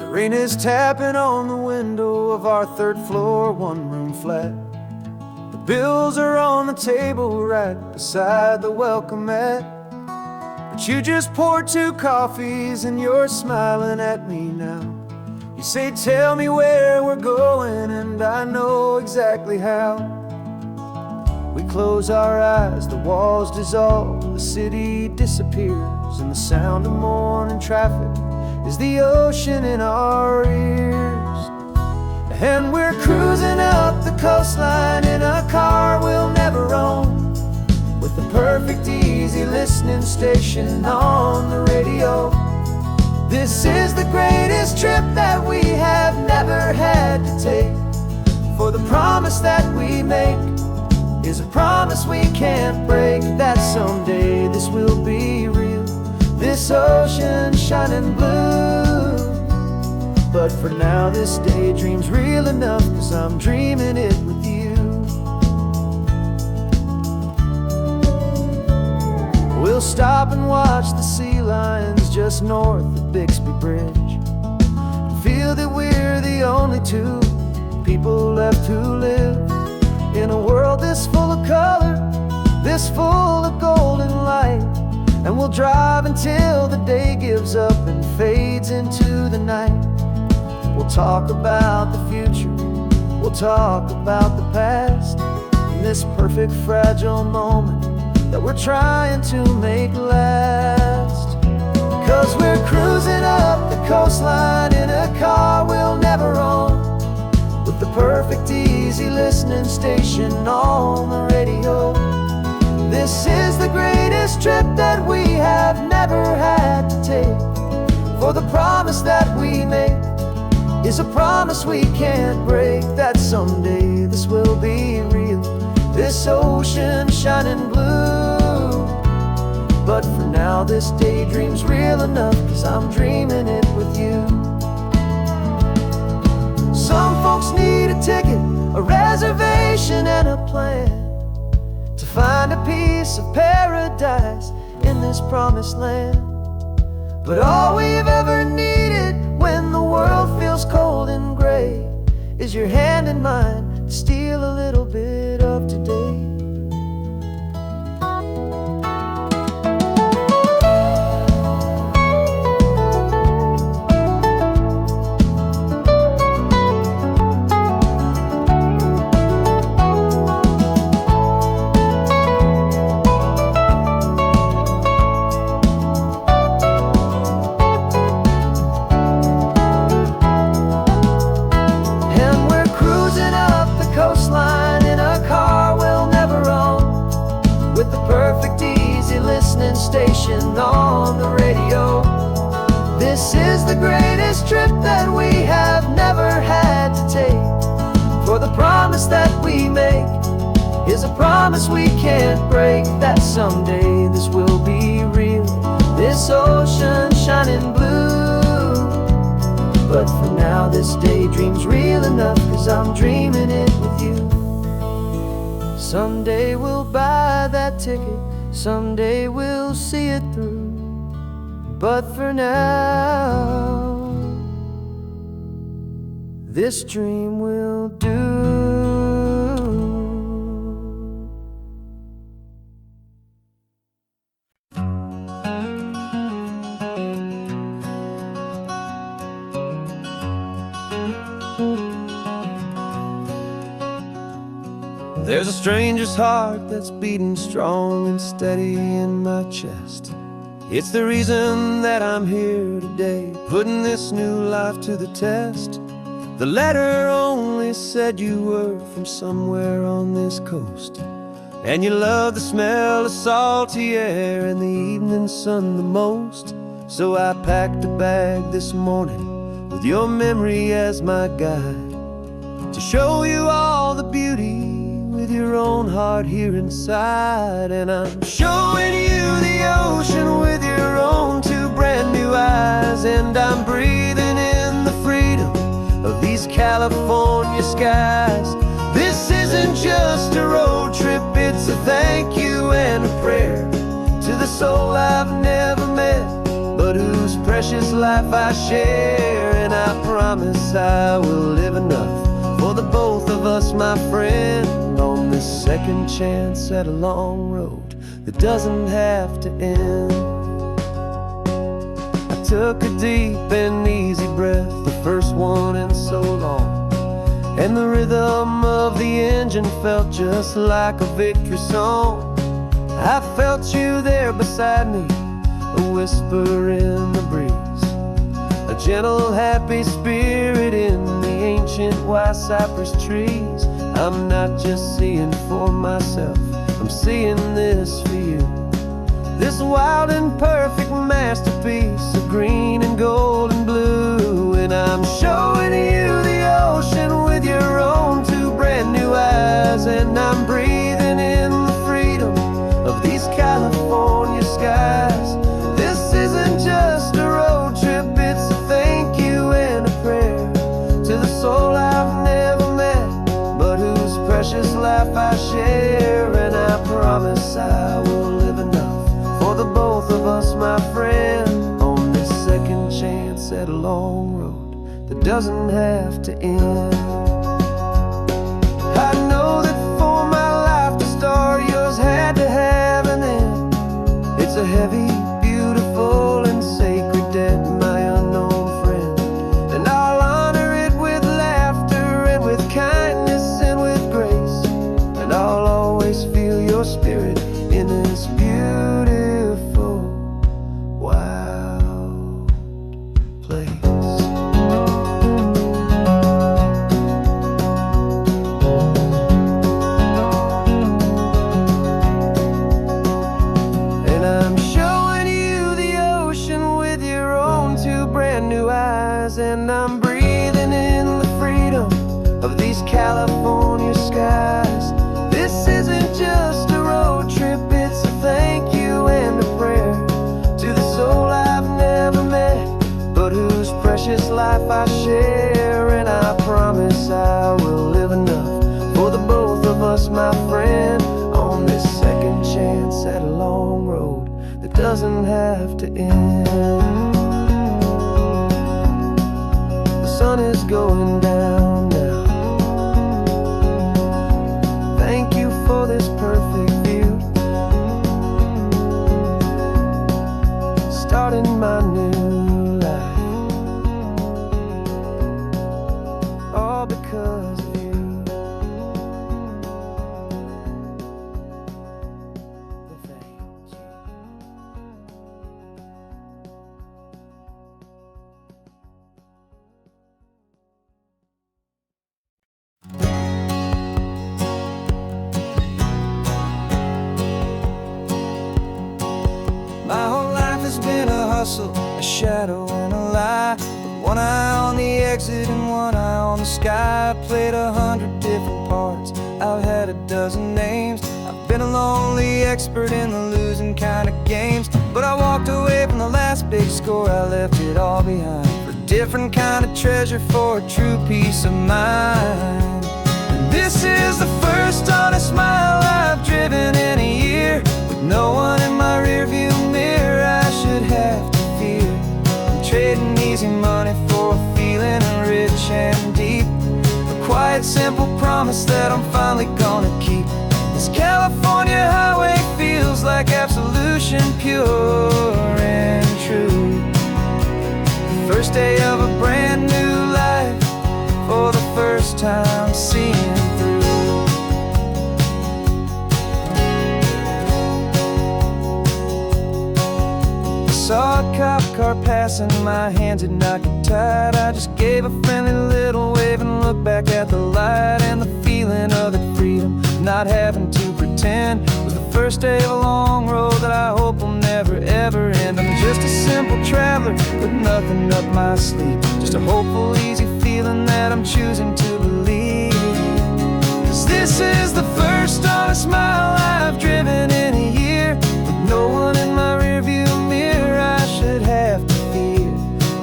Rain is tapping on the window of our third floor, one-room flat. The bills are on the table right beside the welcome mat. But you just poured 2 coffees and you're smiling at me now. You say, tell me where we're going, and I know exactly how. We close our eyes, the walls dissolve, the city disappears, and the sound of morning traffic is the ocean in our ears. And we're cruising up the coastline in a car we'll never own, with the perfect easy listening station on the radio. This is the greatest trip that we have never had to take, for the promise that we make is a promise we can't break, that someday this will be real, this ocean shining blue. But for now this daydream's real enough, 'cause I'm dreaming it with you. We'll stop and watch the sea lions just north of Bixby Bridge, and feel that we're the only 2 people left who live in a world this full of color, this full of golden light. And we'll drive until the day gives up and fades into the night. We'll talk about the future, we'll talk about the past, in this perfect fragile moment that we're trying to make last. 'Cause we're cruising up the coastline in a car we'll never own, with the perfect easy listening station on the radio. This is the greatest trip that we have never had to take, for the promise that we make is a promise we can't break, that someday this will be real, this ocean shining blue. But for now this daydream's real enough, 'cause I'm dreaming it with you. Some folks need a ticket, a reservation and a plan, to find a piece of paradise in this promised land. But all we've ever needed when the world feels cold and gray is your hand in mine to steal a little bit of today. Station on the radio. This is the greatest trip that we have never had to take, for the promise that we make is a promise we can't break, that someday this will be real, this ocean shining blue. But for now this daydream's real enough, 'cause I'm dreaming it with you. Someday we'll buy that ticket, someday we'll see it through, but for now this dream will do. There's a stranger's heart that's beating strong and steady in my chest. It's the reason that I'm here today, putting this new life to the test. The letter only said you were from somewhere on this coast, and you love the smell of salty air and the evening sun the most. So I packed a bag this morning with your memory as my guide, to show you all the beauty with your own heart here inside. And I'm showing you the ocean with your own 2 brand new eyes, and I'm breathing in the freedom of these California skies. This isn't just a road trip, it's a thank you and a prayer to the soul I've never met, but whose precious life I share. And I I promise I will live enough for the both of us, my friend, on this second chance at a long road that doesn't have to end. I took a deep and easy breath, the first one in so long, and the rhythm of the engine felt just like a victory song. I felt you there beside me, a whisper in the breeze, a gentle, happy spirit in the ancient white cypress trees. I'm not just seeing for myself, I'm seeing this for you. This wild and perfect masterpiece of green and gold and blue. And I'm showing you the ocean with your own two brand new eyes. And I'm breathing in the freedom of these California skies. This isn't just a road trip, it's a thank you and a prayer to the soul I've never met, but whose precious life I share. And I promise I will live enough for the both of us, my friend, on this second chance at a long road that doesn't have to end. I know that for my life to start, yours had to have an end. It's a heavy, beautiful, and sacred debt, my unknown friend, and I'll honor it with laughter and with kindness and with grace, and I'll always feel your spirit in this beautiful, wild place. And I'm showing you the ocean with your own two brand new eyes. And I'm breathing in the freedom of these California skies. This isn't just a road trip, it's a thank you and a prayer to the soul I've never met, but whose precious life I share. And I promise I will live enough for the both of us, my friend, on this second chance at a long road that doesn't have to end. The sun is going down now. Thank you for this perfect view, starting my new life, all because of you. Thank you. My whole life has been a hustle, a shadow and a lie, with one eye on the exit and one eye on the sky. I played 100 different parts, I've had a dozen names. I've been a lonely expert in the losing kind of games, but I walked away from the last big score, I left it all behind for a different kind of treasure, for a true peace of mind. And this is the first honest mile I've driven in a year, with no one in my rearview mirror I should have to fear. I'm trading easy money for a feeling rich and deep, a quiet, simple promise that I'm finally gonna keep. This California highway feels like absolution, pure and true. The first day of a brand new life, for the first time seeing through. Saw a cop car passing, my hands had not got tied. I just gave a friendly little wave and looked back at the light. And the feeling of the freedom, not having to pretend, was the first day of a long road that I hope will never ever end. I'm just a simple traveler with nothing up my sleeve, just a hopeful, easy feeling that I'm choosing to believe. 'Cause this is the first honest mile I've driven in a year, with no one in my rearview mirror I should have to fear.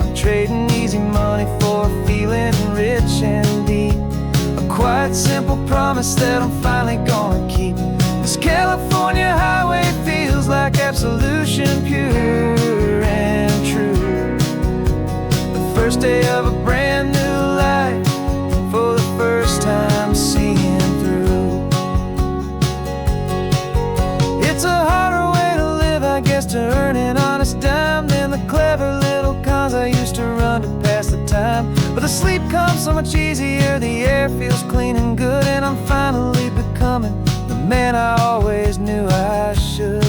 I'm trading easy money for a feeling rich and deep, a quiet, simple promise that I'm finally gonna keep. This California highway feels like absolution, pure and true. The first day of a brand new life, for the first time seeing through. It's a harder way to live, I guess, to earn an honest dime than the clever little cons I used to run to pass the time. But the sleep comes so much easier, the air feels clean and good, and I'm finally becoming the man I always knew I should.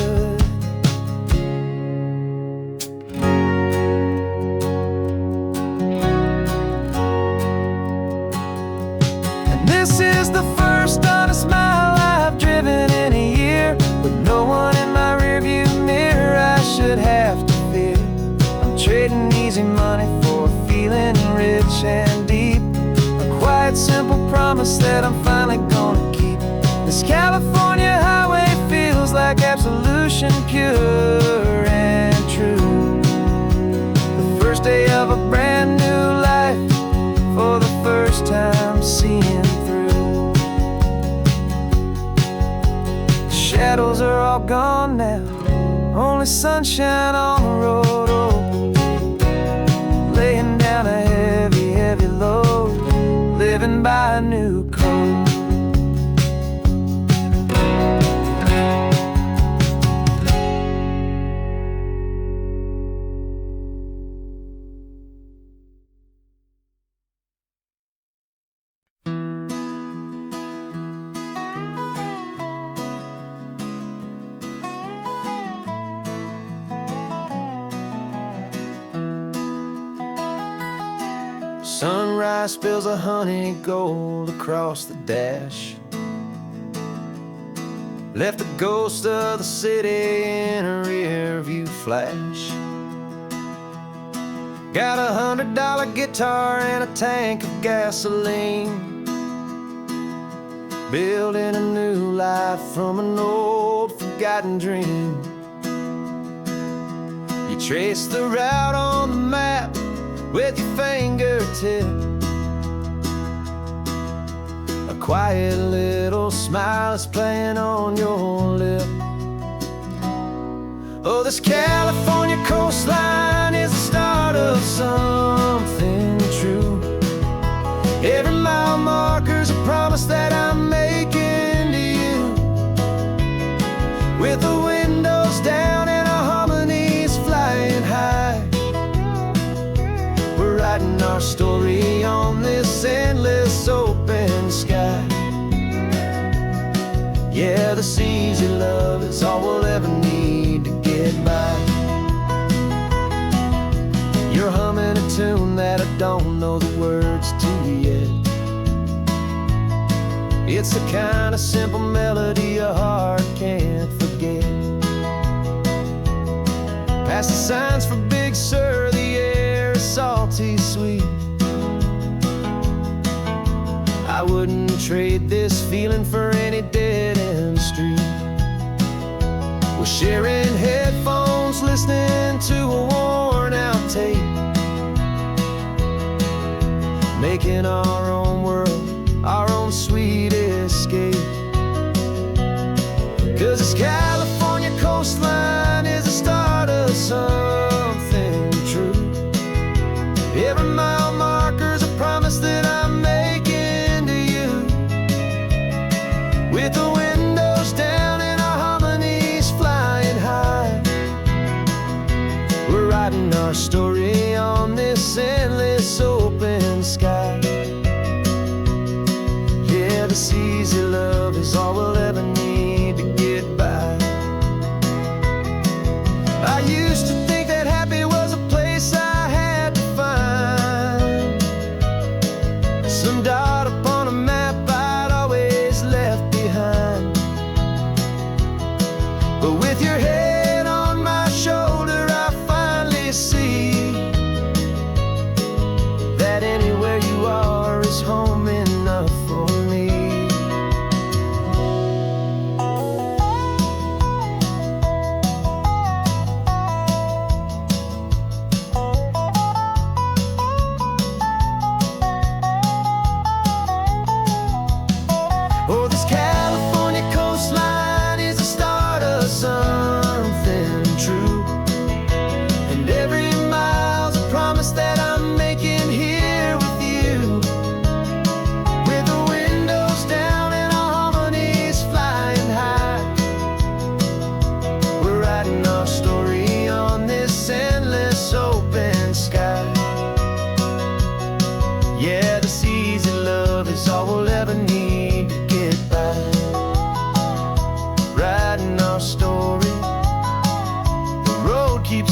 This is the first honest mile I've driven in a year, with no one in my rearview mirror I should have to fear. I'm trading easy money for a feeling rich and deep, a quiet, simple promise that I'm finally gonna keep. This California highway feels like absolution, pure and true. The first day of a brand new life, for the first time seeing through. The shadows are all gone now, only sunshine on the road. Oh, laying down a heavy, heavy load, living by a new code. Sunrise spills a honey gold across the dash, left the ghost of the city in a rear view flash. Got a $100 guitar and a tank of gasoline, building a new life from an old forgotten dream. You trace the route on the map with your fingertip, a quiet little smile is playing on your lip. Oh, this California coastline is the start of something true. Every mile marker's a promise that I'm making to you, with the windows down and our harmonies flying high. We're writing our story on this endless open sky. Yeah, this easy love is all we'll ever need to get by. You're humming a tune that I don't know the words to yet. It's the kind of simple melody a heart can't forget. Past the signs for Big Sur, the air is salty sweet. I wouldn't trade this feeling for any dead-end street. We're sharing headphones, listening to a worn-out tape, making our own world, our own sweet escape. 'Cause this California coastline is the start of something true. Every mile marker's a promise that I'm making to you, with the windows down and our harmonies flying high. We're writing our story on this endless open sky. Yeah, this easy love is all we'll ever need to get by. I used to think that happy was a place I had to find, some dot upon a map I'd always left behind. But with your head on my shoulder, I finally see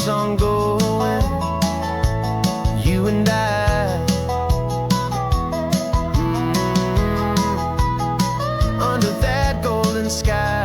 keeps on going, you and I, under that golden sky.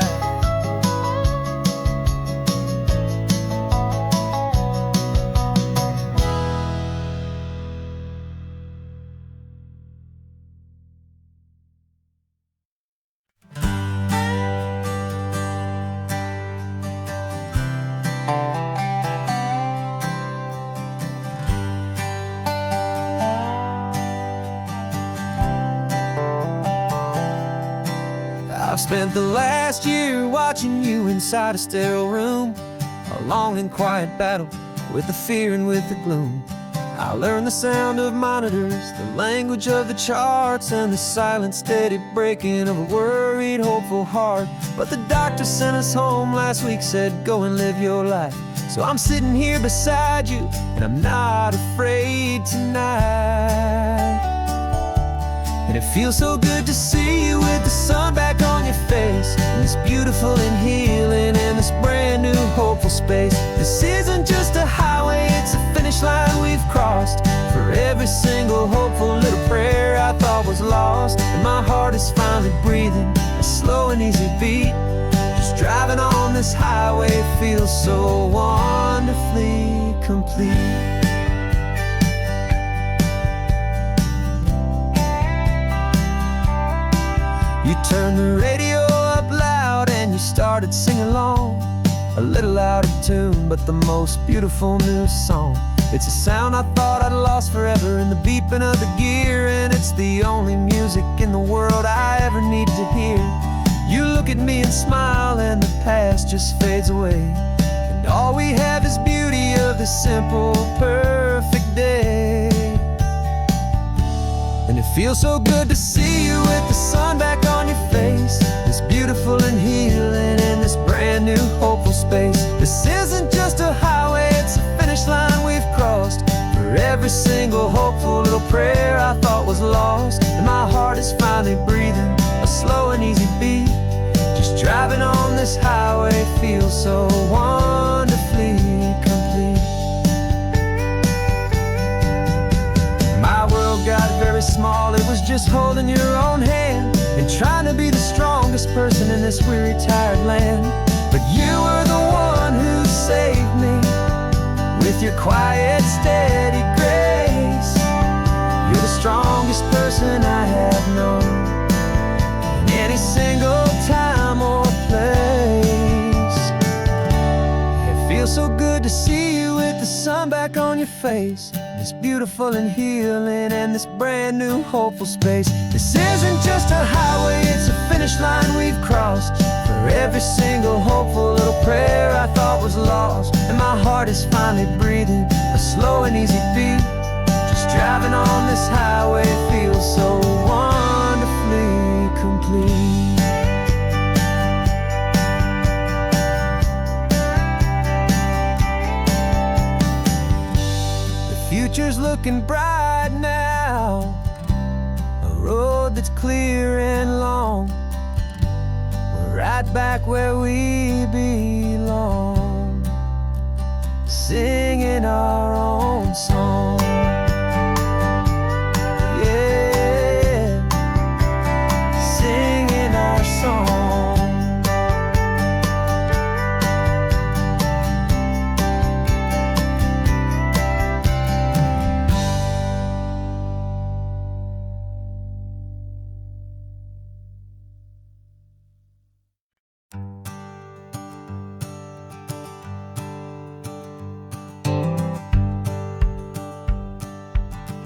I've spent the last year watching you inside a sterile room, a long and quiet battle with the fear and with the gloom. I learned the sound of monitors, the language of the charts, and the silent steady breaking of a worried, hopeful heart. But the doctor sent us home last week, said go and live your life. So I'm sitting here beside you, and I'm not afraid tonight. And it feels so good to see you with the sun back on your face, and this beautiful and healing in this brand new hopeful space. This isn't just a highway, it's a finish line we've crossed. For every single hopeful little prayer I thought was lost, and my heart is finally breathing a slow and easy beat. Just driving on this highway feels so wonderfully complete. You turned the radio up loud and you started singing along, a little out of tune, but the most beautiful new song. It's a sound I thought I'd lost forever in the beeping of the gear, and it's the only music in the world I ever need to hear. You look at me and smile, and the past just fades away, and all we have is beauty of this simple, perfect day. And it feels so good to see you with the sun back on your face, this beautiful and healing in this brand new hopeful space. This isn't just a highway, it's a finish line we've crossed. For every single hopeful little prayer I thought was lost, and my heart is finally breathing a slow and easy beat. Just driving on this highway feels so wonderfully complete. My world got very small, it was just holding your own hand and trying to be the strongest person in this weary, tired land. But you were the one who saved me with your quiet, steady grace. You're the strongest person I have known in any single time or place. It feels so good to see you with the sun back on your face, this beautiful and healing and this brand new hopeful space. This isn't just a highway, it's a finish line we've crossed. For every single hopeful little prayer I thought was lost, and my heart is finally breathing a slow and easy beat. Just driving on this highway feels so wonderfully complete. Future's looking bright now, a road that's clear and long. We're right back where we belong, singing our own song. Yeah, singing our song.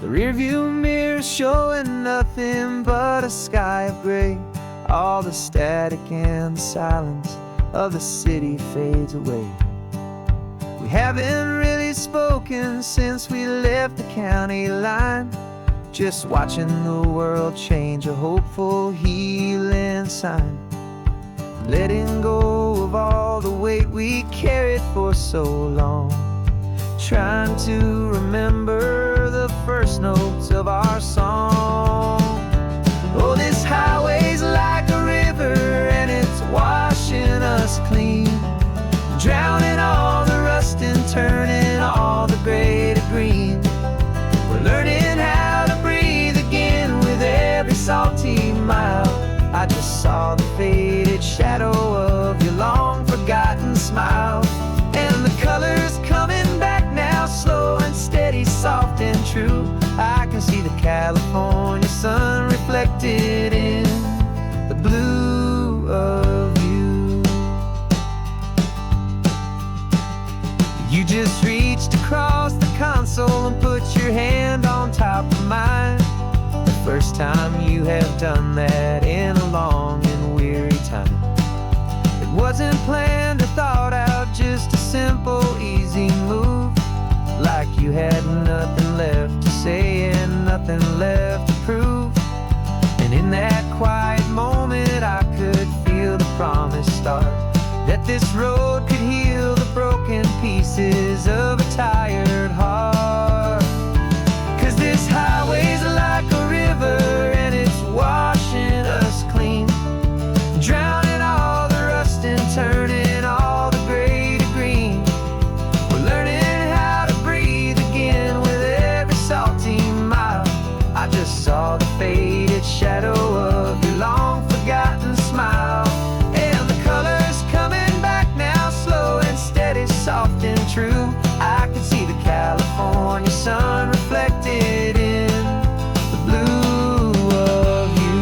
The rearview mirror's showing nothing but a sky of gray. All the static and the silence of the city fades away. We haven't really spoken since we left the county line, just watching the world change, a hopeful healing sign. Letting go of all the weight we carried for so long, trying to remember the first notes of our song. Oh, this highway's like a river and it's washing us clean, drowning all the rust and turning I just saw the faded shadow of your long forgotten smile. And the colors coming back now, slow and steady, soft and true. I can see the California sun reflected in the blue of you. You just reached across the console and put your hand on top of mine. The first time you have done that in a long and weary time. It wasn't planned or thought out, just a simple, easy move. Like you had nothing left to say and nothing left to prove. And in that quiet moment I could feel the promise start, that this road could heal the broken pieces of a tired heart. 'Cause this highway's like a river and it's washing us clean, drowning all the rust and turning all the gray to green. We're learning how to breathe again with every salty mile. I just saw the faded shadow of your long forgotten smile. And the colors coming back now, slow and steady, soft and true. I can see the California sun reflected in the blue of you.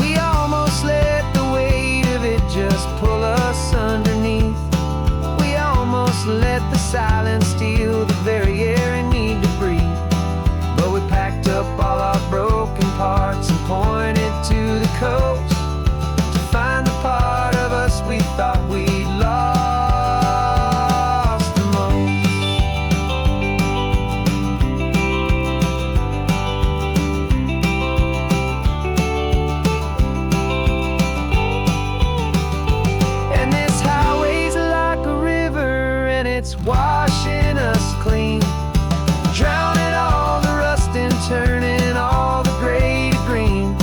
We almost let the weight of it just pull us underneath. We almost let the silence steal the very air we need to breathe. But we packed up all our broken parts and pointed to the coast to find the part of us we thought we'd lost the most. And this highway's like a river and it's washing us clean, drowning all the rust and turning all the gray to green.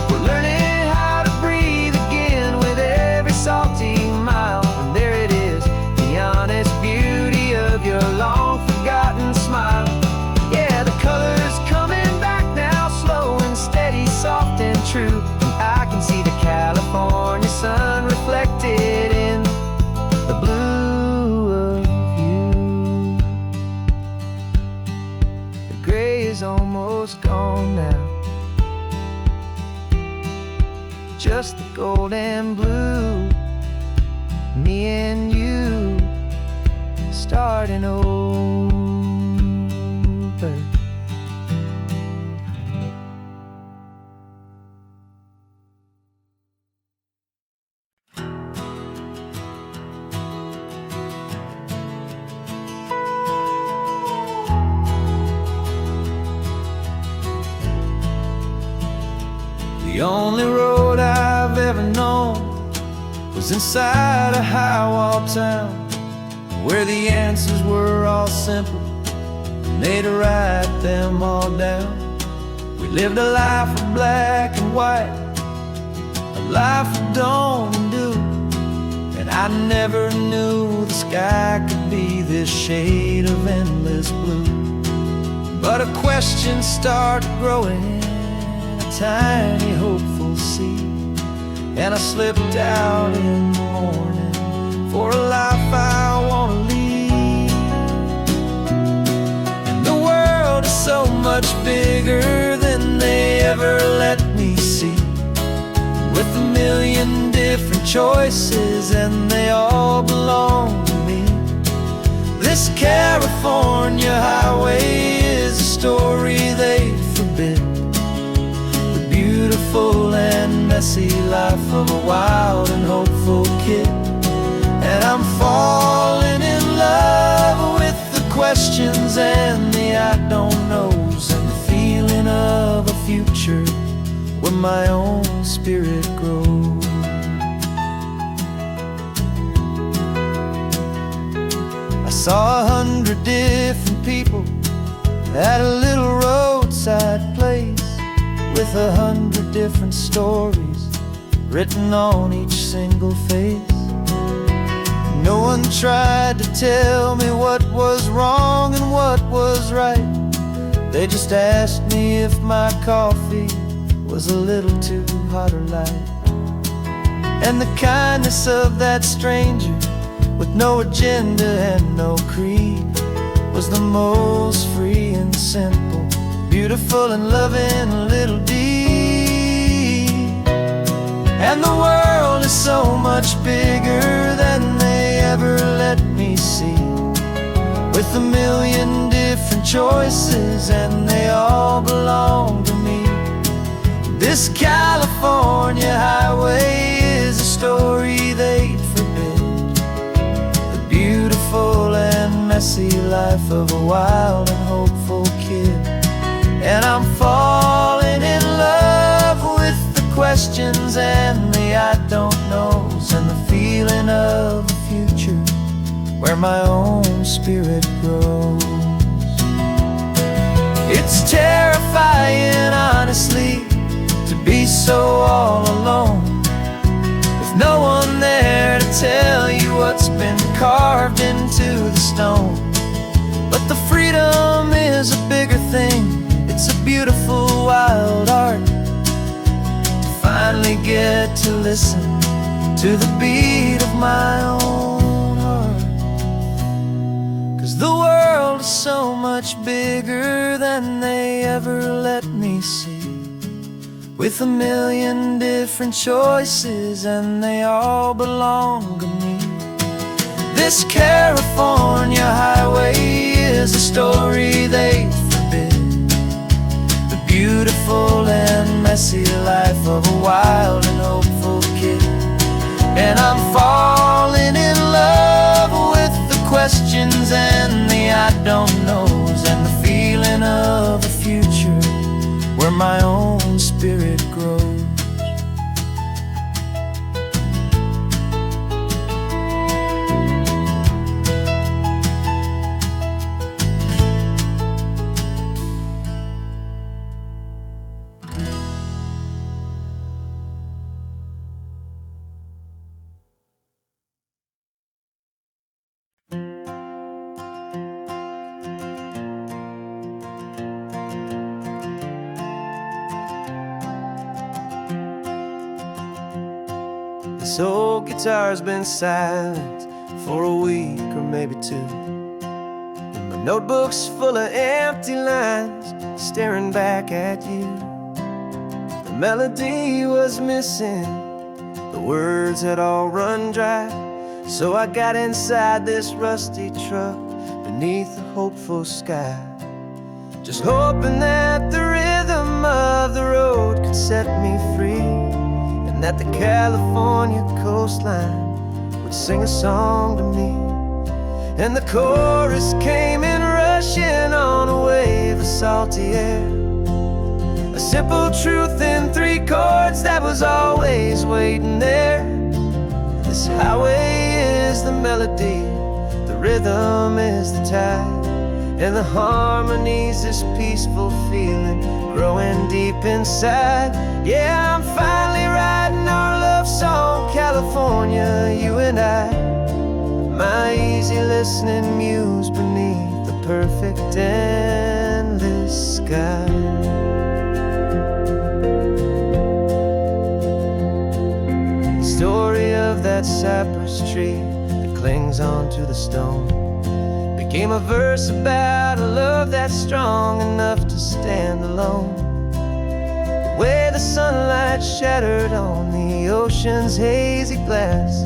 We're learning how to breathe again with every salty mile. And there it is, the honest beauty of your long forgotten smile. Yeah, the colors coming back now, slow and steady, soft and true. I can see the California sun reflected in the blue of you. The gray is almost gone now, just the gold and blue. Me and you starting over. The only road I've ever known was inside a high-wall town, where the answers were all simple and they'd write them all down. We lived a life of black and white, a life of dawn and dew, and I never knew the sky could be this shade of endless blue. But a question started growing, a tiny hopeful seed, and I slipped out in the morning for a life I want to lead. And the world is so much bigger than they ever let me see, with a million different choices and they all belong to me. This California highway is a story they forbid, the beautiful and messy life of a wild and hopeful kid. And I'm falling in love with the questions and the I don't knows, and the feeling of a future where my own spirit grows. I saw 100 different people at a little roadside place, with 100 different stories written on each single face. No one tried to tell me what was wrong and what was right, They just asked me if my coffee was a little too hot or light. And the kindness of that stranger, with no agenda and no creed, was the most free and simple, beautiful and loving little deed. And the world is so much bigger than they ever let me see, with a million different choices and they all belong to me. This California highway is a story they'd forbid, the beautiful and messy life of a wild and hopeful kid. And I'm falling in love with the questions and the I don't knows, and the feeling of a future where my own spirit grows. It's terrifying, honestly, to be so all alone, with no one there to tell you what's been carved into the stone. But the freedom is a bigger thing. It's a beautiful wild art to finally get to listen to the beat of my own heart. 'Cause the world is so much bigger than they ever let me see, with a million different choices and they all belong to me. This California highway is a story they forbid, the beautiful and messy life of a wild and hopeful kid. And I'm falling in love with the questions and the I don't knows, and the feeling of a future where my own spirit grows. This old guitar's been silent for a week or maybe two, and my notebook's full of empty lines staring back at you. The melody was missing, the words had all run dry, so I got inside this rusty truck beneath a hopeful sky, just hoping that the rhythm of the road could set me free, that the California coastline would sing a song to me. And the chorus came in rushing on a wave of salty air, a simple truth in 3 chords that was always waiting there. This highway is the melody, the rhythm is the tide, and the harmony's this peaceful feeling growing deep inside. Yeah, I'm finally writing our love song, California, you and I, my easy listening muse beneath the perfect endless sky. The story of that cypress tree that clings onto the stone became a verse about a love that's strong enough to stand alone. The way the sunlight shattered on the ocean's hazy glass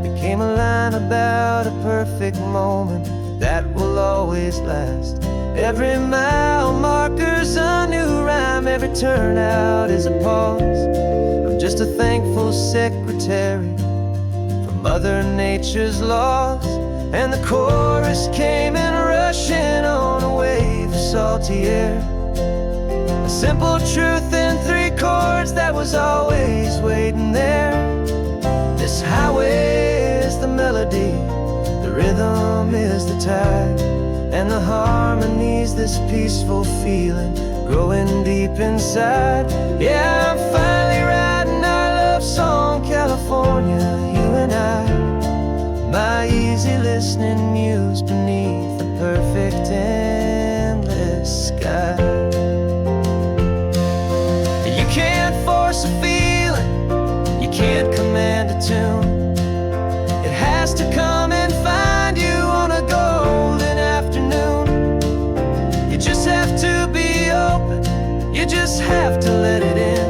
became a line about a perfect moment that will always last. Every mile marker's a new rhyme, every turnout is a pause. I'm just a thankful secretary for Mother Nature's laws. And the chorus came in rushing on a wave of salty air, a simple truth in 3 chords that was always waiting there. This highway is the melody, the rhythm is the tide, and the harmony's this peaceful feeling growing deep inside. Yeah, I'm finally writing our love song, California, you and I, my easy listening muse beneath the perfect endless sky. tune. It has to come and find you on a golden afternoon. You just have to be open, you just have to let it in.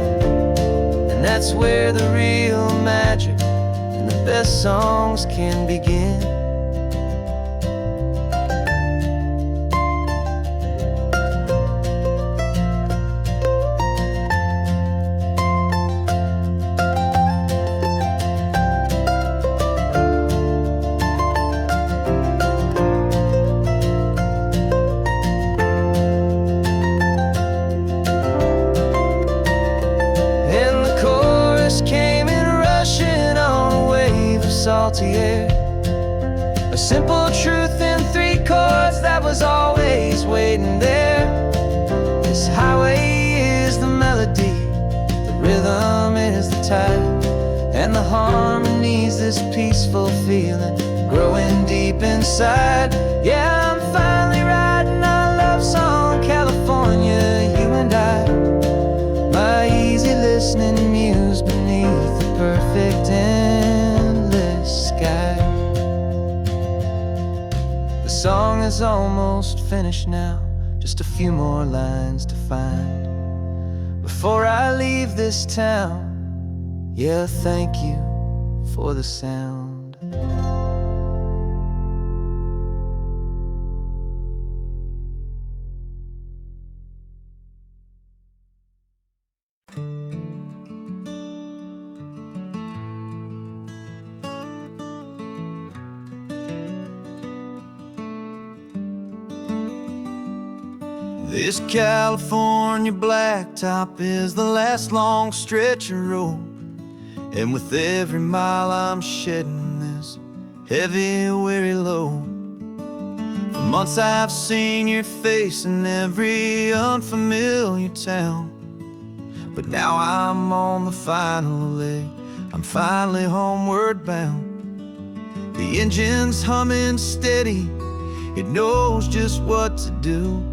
And that's where the real magic and the best songs can begin. Salty air, a simple truth in 3 chords that was always waiting there. This highway is the melody, the rhythm is the tide, and the harmony's this peaceful feeling growing deep inside. Yeah, I'm finally writing our love song, California, you and I. My easy listening muse beneath the perfect sky. The song is almost finished now, just a few more lines to find before I leave this town. Yeah, thank you for the sound. This California blacktop is the last long stretch of road, and with every mile I'm shedding this heavy, weary load. For months I've seen your face in every unfamiliar town, but now I'm on the final leg, I'm finally homeward bound. The engine's humming steady, it knows just what to do.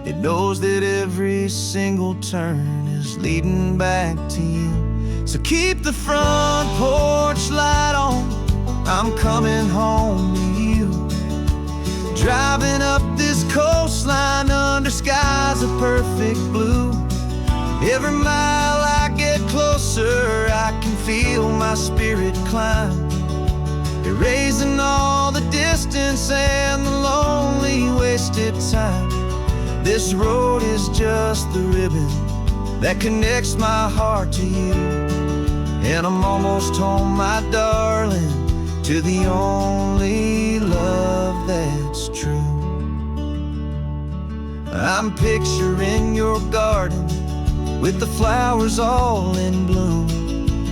It knows that every single turn is leading back to you. So keep the front porch light on, I'm coming home to you. Driving up this coastline under skies of perfect blue. Every mile I get closer, I can feel my spirit climb, erasing all the distance and the lonely wasted time. This road is just the ribbon that connects my heart to you, and I'm almost home, my darling, to the only love that's true. I'm picturing your garden with the flowers all in bloom.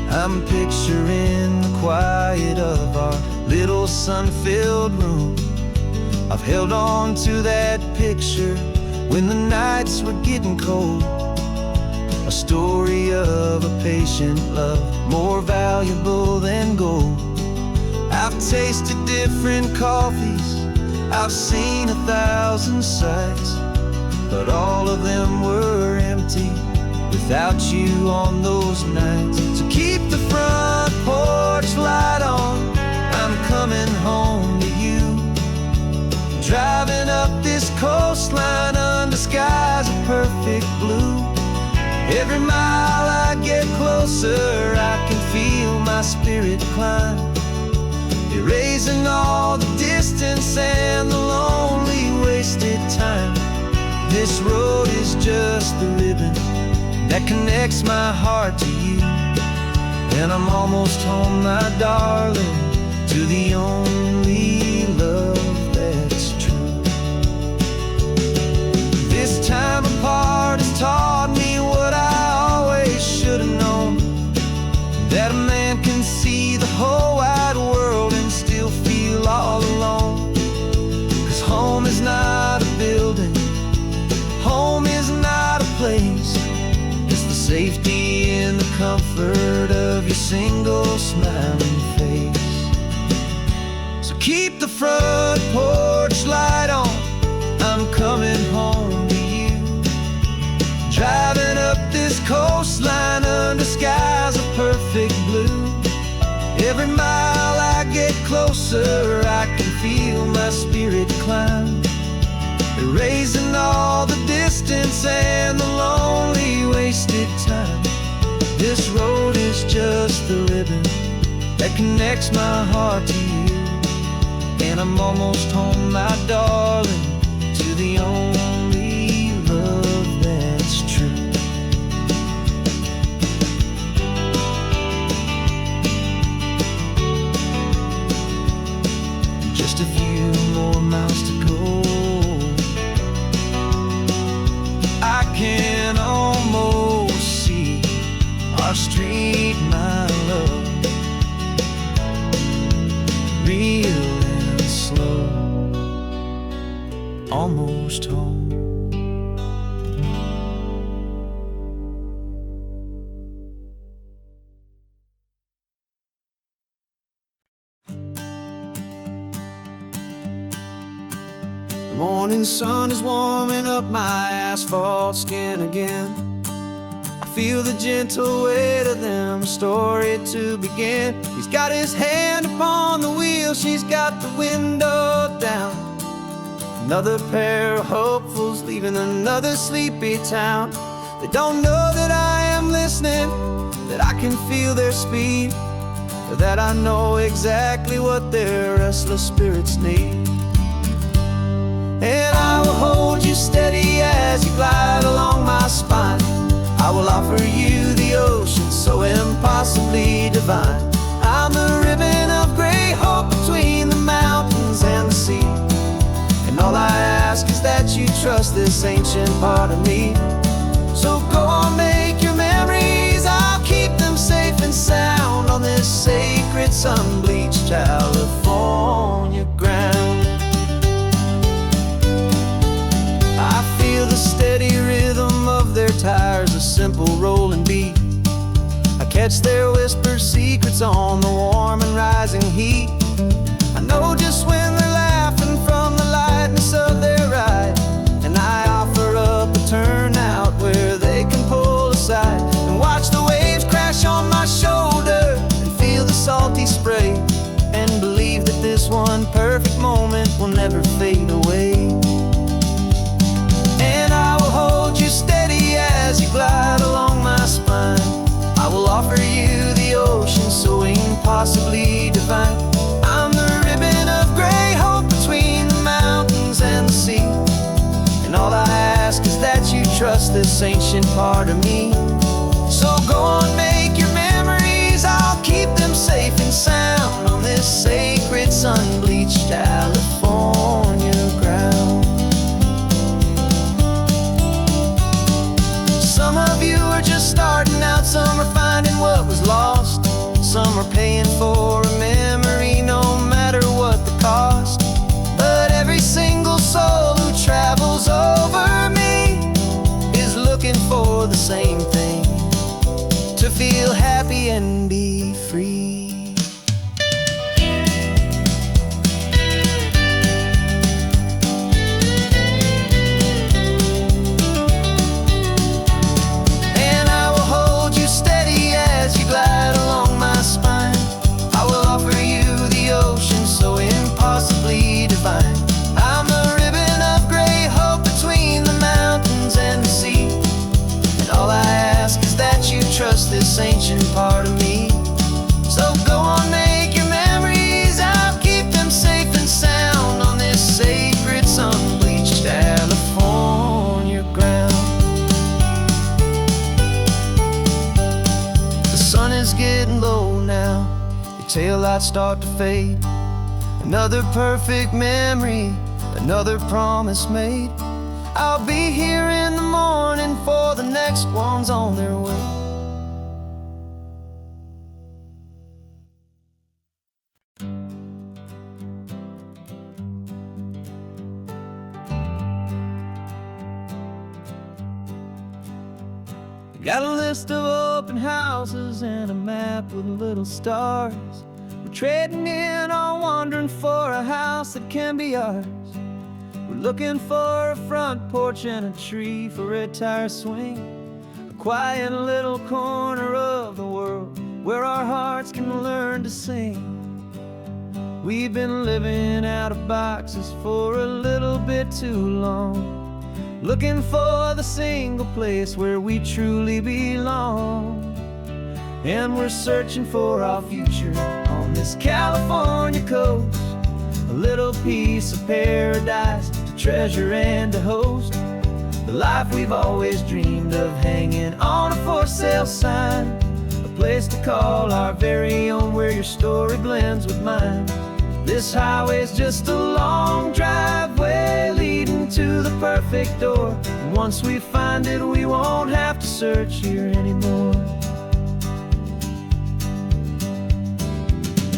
I'm picturing the quiet of our little sun-filled room. I've held on to that picture when the nights were getting cold, a story of a patient love, more valuable than gold. I've tasted different coffees, I've seen 1,000 sights, but all of them were empty without you on those nights. So keep the front porch light on, I'm coming home to you. Driving up this coastline under skies of perfect blue. Every mile I get closer, I can feel my spirit climb, erasing all the distance and the lonely wasted time. This road is just the ribbon that connects my heart to you, and I'm almost home, my darling, to the only love that's true. This time apart has taught me what I always should have known, that a man can see the whole wide world and still feel all alone. 'Cause home is not a building, home is not a place, it's the safety and the comfort of your single smiling face. So keep the front porch light on, I'm coming home to you. Driving up this coastline under skies of perfect blue. Every mile I get closer, I can feel my spirit climb, erasing all the distance and the lonely wasted time. This road is just the ribbon that connects my heart to you, and I'm almost home, my darling, to the only love that's true. Just a few more miles to go, I can almost see our street, my love, real and slow, almost home. The morning sun is warming up my asphalt skin again. I feel the gentle weight of them, story to begin. He's got his hand upon the wheel, she's got the window down. Another pair of hopefuls leaving another sleepy town. They don't know that I am listening, that I can feel their speed, or that I know exactly what their restless spirits need. And I will hold you steady as you glide along my spine. I will offer you the ocean so impossibly divine. I'm the ribbon of gray hope between the mountains and the sea, and all I ask is that you trust this ancient part of me. So go on, make your memories, I'll keep them safe and sound on this sacred sun-bleached California ground. I feel the steady rhythm of their tires, a simple rolling beat. I catch their whispered secrets on the warm and rising heat. I know just when they're laughing from the lightness of their ride, and I offer up a turnout where they can pull aside and watch the waves crash on my shoulder and feel the salty spray, and believe that this one perfect moment will never fade away. And I will hold you steady as you glide along my spine. I will offer you the ocean so impossibly divine. I'm the ribbon of gray hope between the mountains and the sea, and all I ask is that you trust this ancient part of me. So go on, make your memories, I'll keep them safe and sound on this sacred sun-bleached California ground. Some of you are just starting out, some are finding what was lost, some are paying for a memory no matter what the cost. But every single soul who travels over me is looking for the same thing, to feel happy and be free. Glide along my spine. I will offer you the ocean so impossibly divine. I'm the ribbon of gray hope between the mountains and the sea, and all I ask is that you trust this ancient part of me. So go on, make your memories, I'll keep them safe and sound on this sacred sun-bleached California ground. The sun is getting low now, your taillights start to fade. Another perfect memory, another promise made. I'll be here in the morning for the next ones on their way. Got a list of open houses and a map with little stars. We're trading in or wandering for a house that can be ours. We're looking for a front porch and a tree for a tire swing, a quiet little corner of the world where our hearts can learn to sing. We've been living out of boxes for a little bit too long, looking for the single place where we truly belong. And we're searching for our future on this California coast, a little piece of paradise to treasure and to host, the life we've always dreamed of, hanging on a for sale sign, a place to call our very own, where your story blends with mine. This highway's just a long driveway leading to the perfect door, and once we find it, we won't have to search here anymore.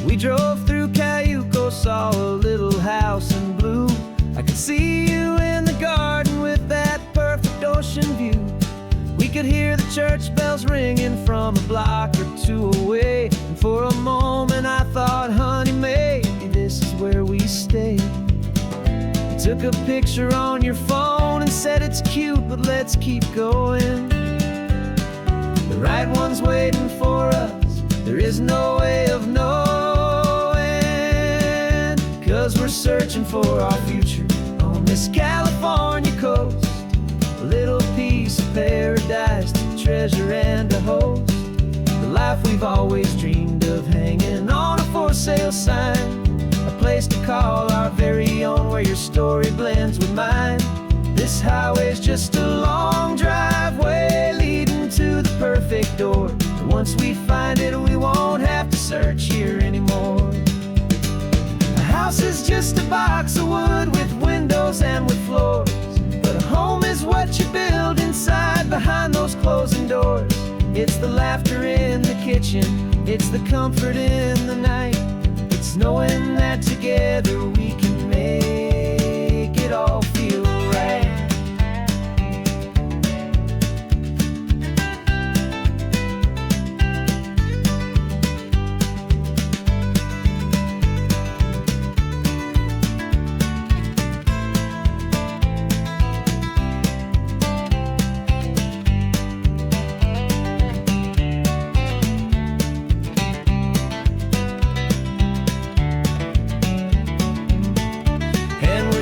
We drove through Cayuco, saw a little house in blue. I could see you in the garden with that perfect ocean view. We could hear the church bells ringing from a block or two away, and for a moment I thought, honey, maybe this is where we stay. You took a picture on your phone and said it's cute, but let's keep going. The right one's waiting for us, there is no way of knowing, 'cause we're searching for our future on this California coast, a little piece of paradise to treasure and to host, the life we've always dreamed of, hanging on a for sale sign, a place to call our very own, where your story blends with mine. This highway's just a long driveway leading to the perfect door, and once we find it, we won't have to search here anymore. A house is just a box of wood with windows and with floors, but a home is what you build inside behind those closing doors. It's the laughter in the kitchen, it's the comfort in the night, it's knowing that together we can make it all feel right.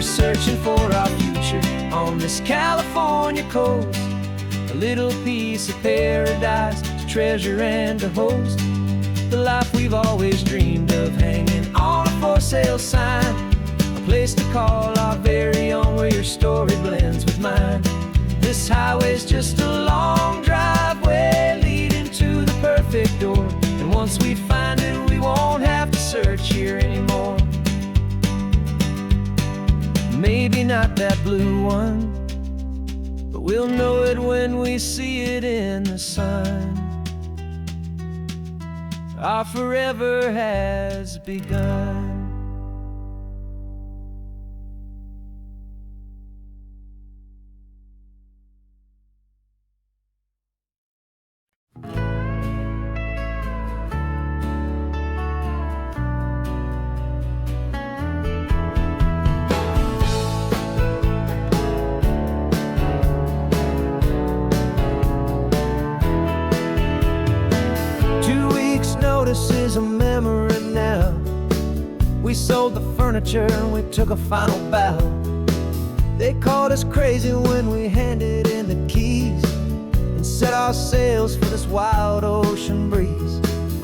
Searching for our future on this California coast, a little piece of paradise to treasure and to host, the life we've always dreamed of, hanging on a for sale sign, a place to call our very own, where your story blends with mine. This highway's just a long driveway leading to the perfect door, and once we find it, we won't have to search here anymore. Maybe not that blue one, but we'll know it when we see it in the sun. Our forever has begun. This is a memory now. We sold the furniture and we took a final bow. They called us crazy when we handed in the keys and set our sails for this wild ocean breeze.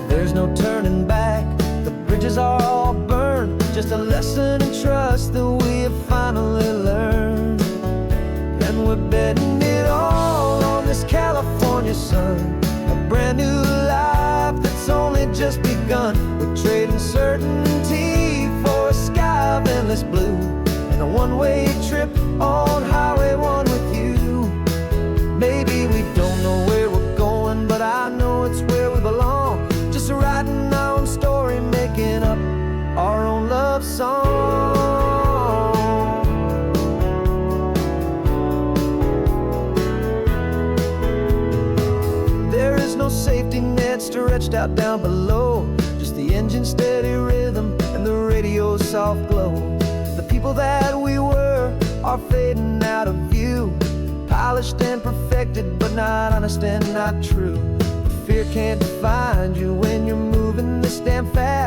There's no turning back, the bridges are all burned, just a lesson in trust that we have finally learned. And we're betting it all on this California sun, a brand new life that's only just begun. We're trading certainty for a sky of endless blue, and a one-way trip on Highway 1 with you. Maybe we don't know where we're going, but I know it's where we belong. Just writing our own story, making up our own love song. There is no safety net stretched out down below, just the engine's steady rhythm and the radio's soft glow. The people that we were are fading out of view, polished and perfected, but not honest and not true. Fear can't find you when you're moving this damn fast.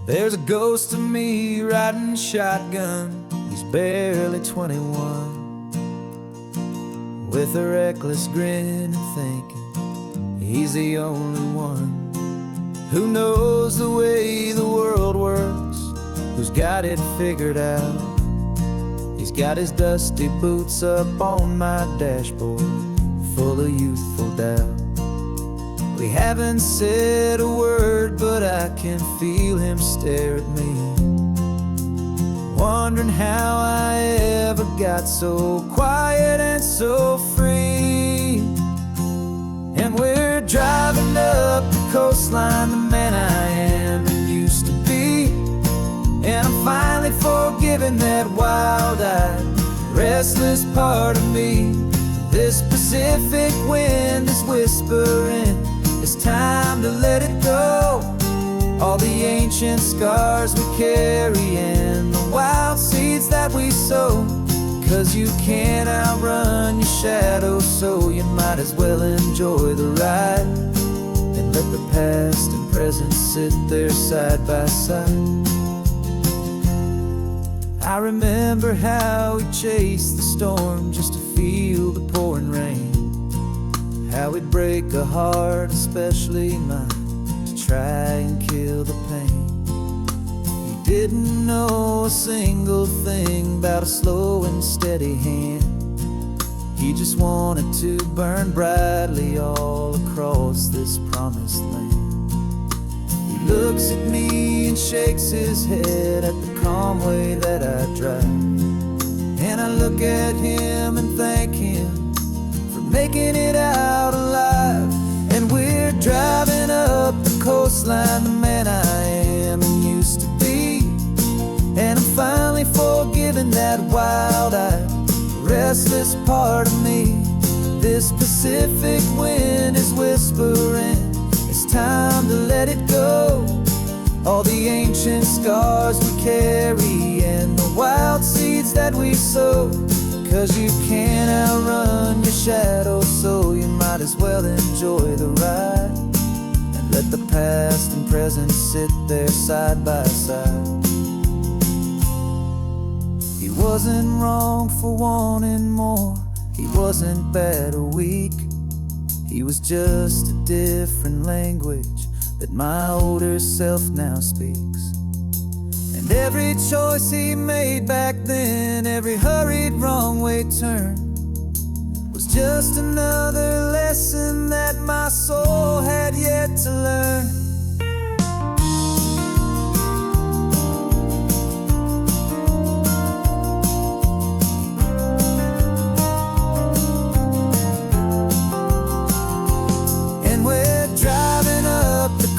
There's a ghost of me riding shotgun. He's barely 21, with a reckless grin and thinking he's the only one who knows the way the world works, who's got it figured out. He's got his dusty boots up on my dashboard, full of youthful doubt. We haven't said a word, but I can feel him stare at me, wondering how I ever got so quiet and so free. And we're driving up the coastline, the man I am and used to be. And I'm finally forgiving that wild-eyed, restless part of me. This Pacific wind is whispering, it's time to let it go. All the ancient scars we carry and the wild seeds that we sow. 'Cause you can't outrun your shadow, so you might as well enjoy the ride and let the past and present sit there side by side. I remember how we chased the storm just to feel the pouring rain, how we'd break a heart, especially mine, to try and kill the pain. He didn't know a single thing about a slow and steady hand. He just wanted to burn brightly all across this promised land. He looks at me and shakes his head at the calm way that I drive, and I look at him and thank him for making it out alive. And we're driving up the coastline, the man I am and used to be. And I'm finally forgiving that wild-eyed, restless part of me. This Pacific wind is whispering, it's time to let it go. All the ancient scars we carry and the wild seeds that we sow. 'Cause you can't outrun your shadow, so you might as well enjoy the ride and let the past and present sit there side by side. He wasn't wrong for wanting more, he wasn't bad or weak. He was just a different language that my older self now speaks. And every choice he made back then, every hurried wrong way turn, was just another lesson that my soul had yet to learn.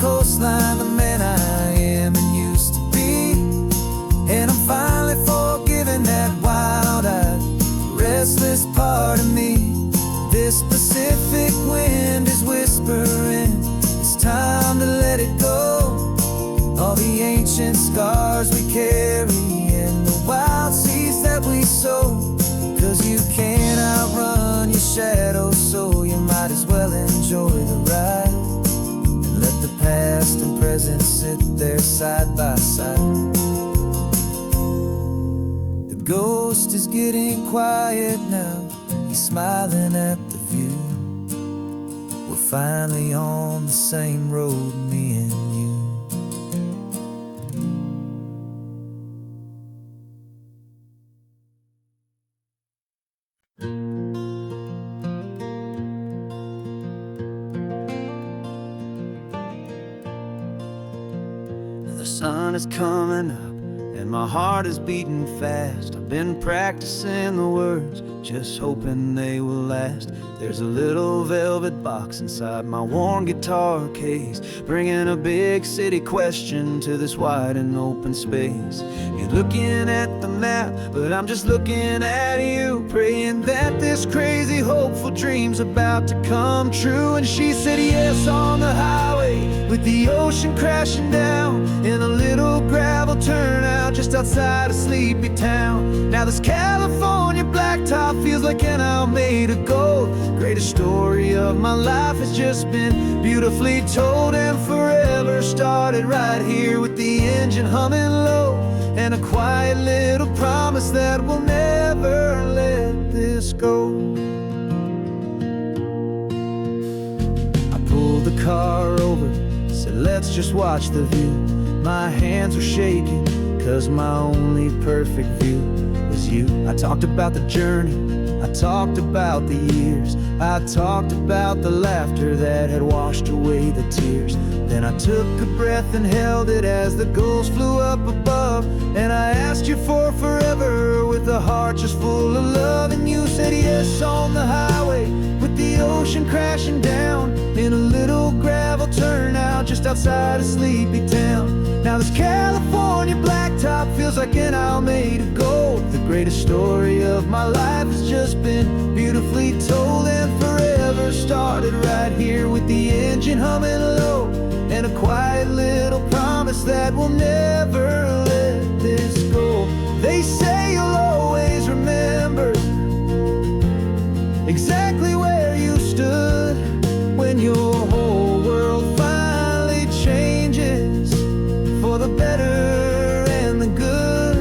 Coastline, the man I am and used to be. And I'm finally forgiving that wild-eyed, restless part of me. This Pacific wind is whispering, it's time to let it go. All the ancient scars we carry and the wild seeds that we sow. 'Cause you can't outrun your shadow, so you might as well enjoy the ride. Let the past and present sit there side by side. The ghost is getting quiet now, he's smiling at the view. We're finally on the same road, me and you. The sun is coming up and my heart is beating fast. I've been practicing the words, just hoping they will last. There's a little velvet box inside my worn guitar case, bringing a big city question to this wide and open space. You're looking at the map, but I'm just looking at you, praying that this crazy hopeful dream's about to come true. And she said yes on the highway, with the ocean crashing down in a little gravel turnout just outside of sleepy town. Now this California blacktop feels like an hour made of gold. Greatest story of my life has just been beautifully told, and forever started right here with the the engine humming low, and a quiet little promise that we'll never let this go. I pulled the car over, said let's just watch the view. My hands were shaking, cause my only perfect view was you. I talked about the journey, I talked about the years, I talked about the laughter that had washed away the tears. Then I took a breath and held it as the gulls flew up above, and I asked you for forever with a heart just full of love. And you said yes on the highway with the ocean crashing down in a little gravel turnout just outside of Sleepy Town. Now this California blacktop feels like an isle made of gold. The greatest story of my life has just been beautifully told, and forever started right here with the engine humming low, and a quiet little promise that we'll never let this go. They say you'll always remember exactly where you stood when your whole world finally changes for the better and the good.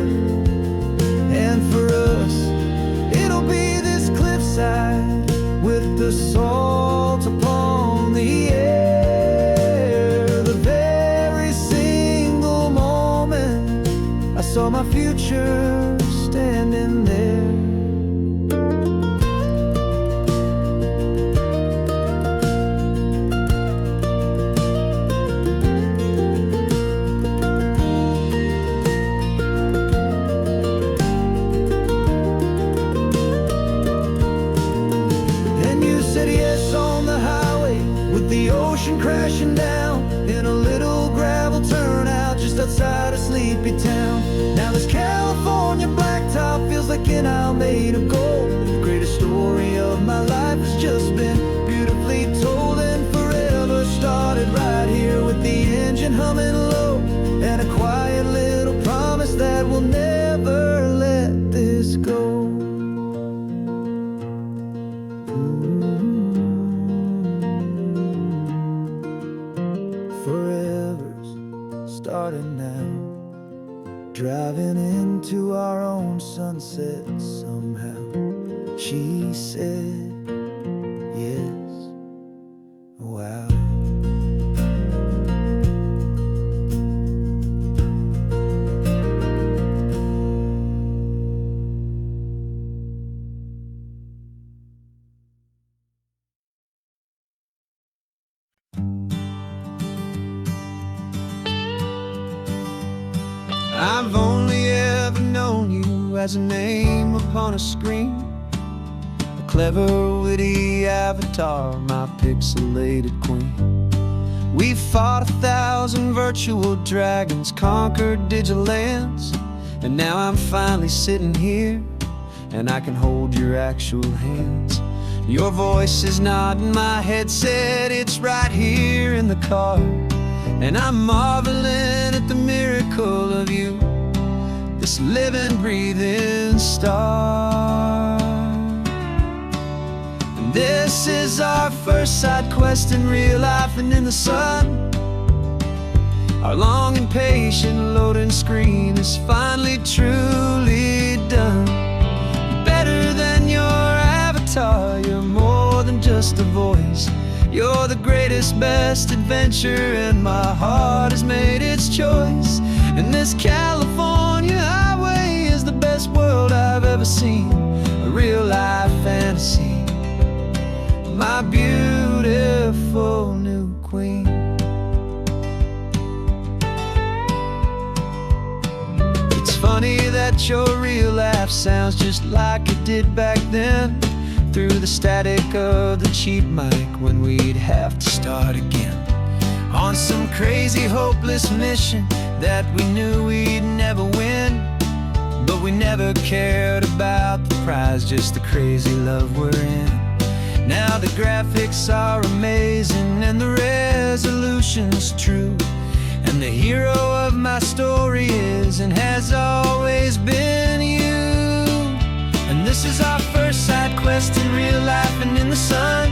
And for us, it'll be this cliffside with the salt upon the air. The very single moment I saw my future standing there. The ocean crashing down in a little gravel turnout just outside of Sleepy Town. Now this California blacktop feels like an isle made of gold. The greatest story of my life has just been beautifully told, and forever started right here with the engine humming low, and a quiet little promise that we'll never let this go. Starting now, driving into our own sunset somehow. She said yes, wow. I've only ever known you as a name upon a screen, a clever, witty avatar, my pixelated queen. We've fought 1,000 virtual dragons, conquered digital lands, and now I'm finally sitting here, and I can hold your actual hands. Your voice is not in my headset, it's right here in the car, and I'm marveling at the miracle of you, this living, breathing star. And this is our first side quest in real life and in the sun. Our long and patient loading screen is finally truly done. Better than your avatar, you're more than just a voice. You're the greatest, best adventure, and my heart has made its choice. And this California highway is the best world I've ever seen, a real-life fantasy, my beautiful new queen. It's funny that your real life sounds just like it did back then, through the static of the cheap mic when we'd have to start again, on some crazy hopeless mission that we knew we'd never win. But we never cared about the prize, just the crazy love we're in. Now the graphics are amazing and the resolution's true, and the hero of my story is and has always been you. And this is our first side quest in real life and in the sun.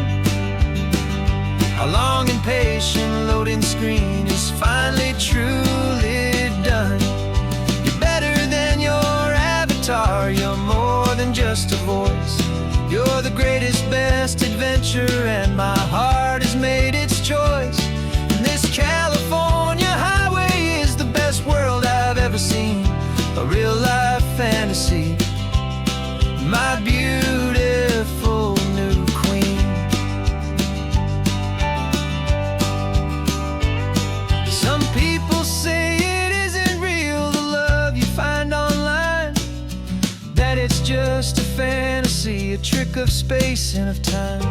Our long and patient loading screen is finally truly just a voice. You're the greatest, best adventure, and my heart has made its choice. And this California highway is the best world I've ever seen, a real life fantasy, my beautiful new queen. Some people say it isn't real, the love you find online, that it's just a fantasy, a trick of space and of time.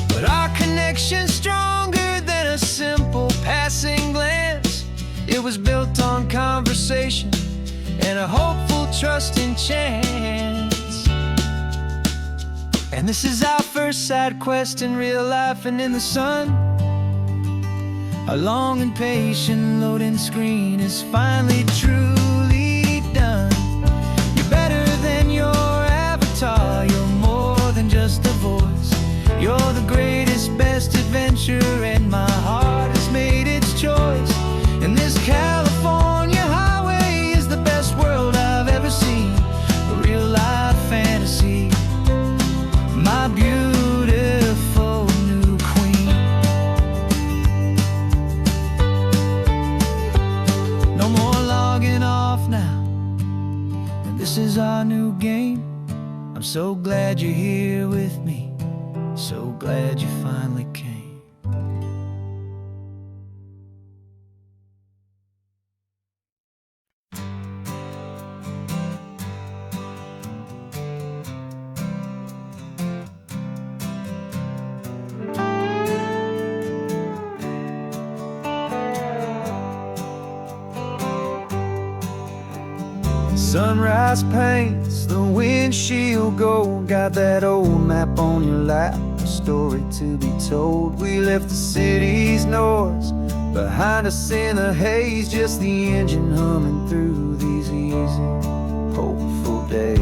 But our connection's stronger than a simple passing glance. It was built on conversation and a hopeful, trusting chance. And this is our first side quest in real life and in the sun. Our long and patient loading screen is finally truly done. You're better than your avatar, you're more than just a voice. You're the greatest, best adventure, and my heart has made its choice. And this California highway is the best world I've ever seen, a real life fantasy, my beautiful new queen. No more logging off now, and this is our new game. I'm so glad you're here with me, so glad you finally came. Sunrise paints the windshield gold. Got that old map on your lap, a story to be told. We left the city's noise behind us in the haze, just the engine humming through these easy, hopeful days.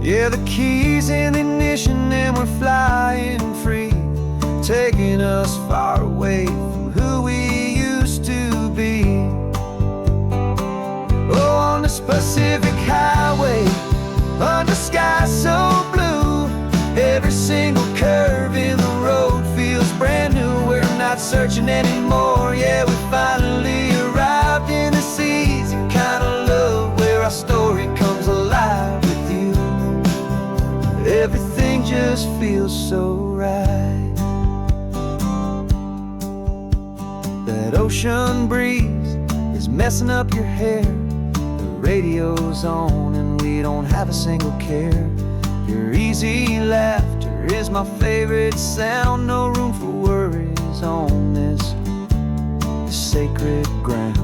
Yeah, the keys in the ignition and we're flying free, taking us far away from who we used to be. Oh, on this Pacific highway, under sky so blue, every single curve in the road feels brand new. We're not searching anymore, yeah, we finally arrived in this easy kind of love, where our story comes alive with you. Everything just feels so right. That ocean breeze is messing up your hair, radio's on and we don't have a single care. Your easy laughter is my favorite sound. No room for worries on this sacred ground.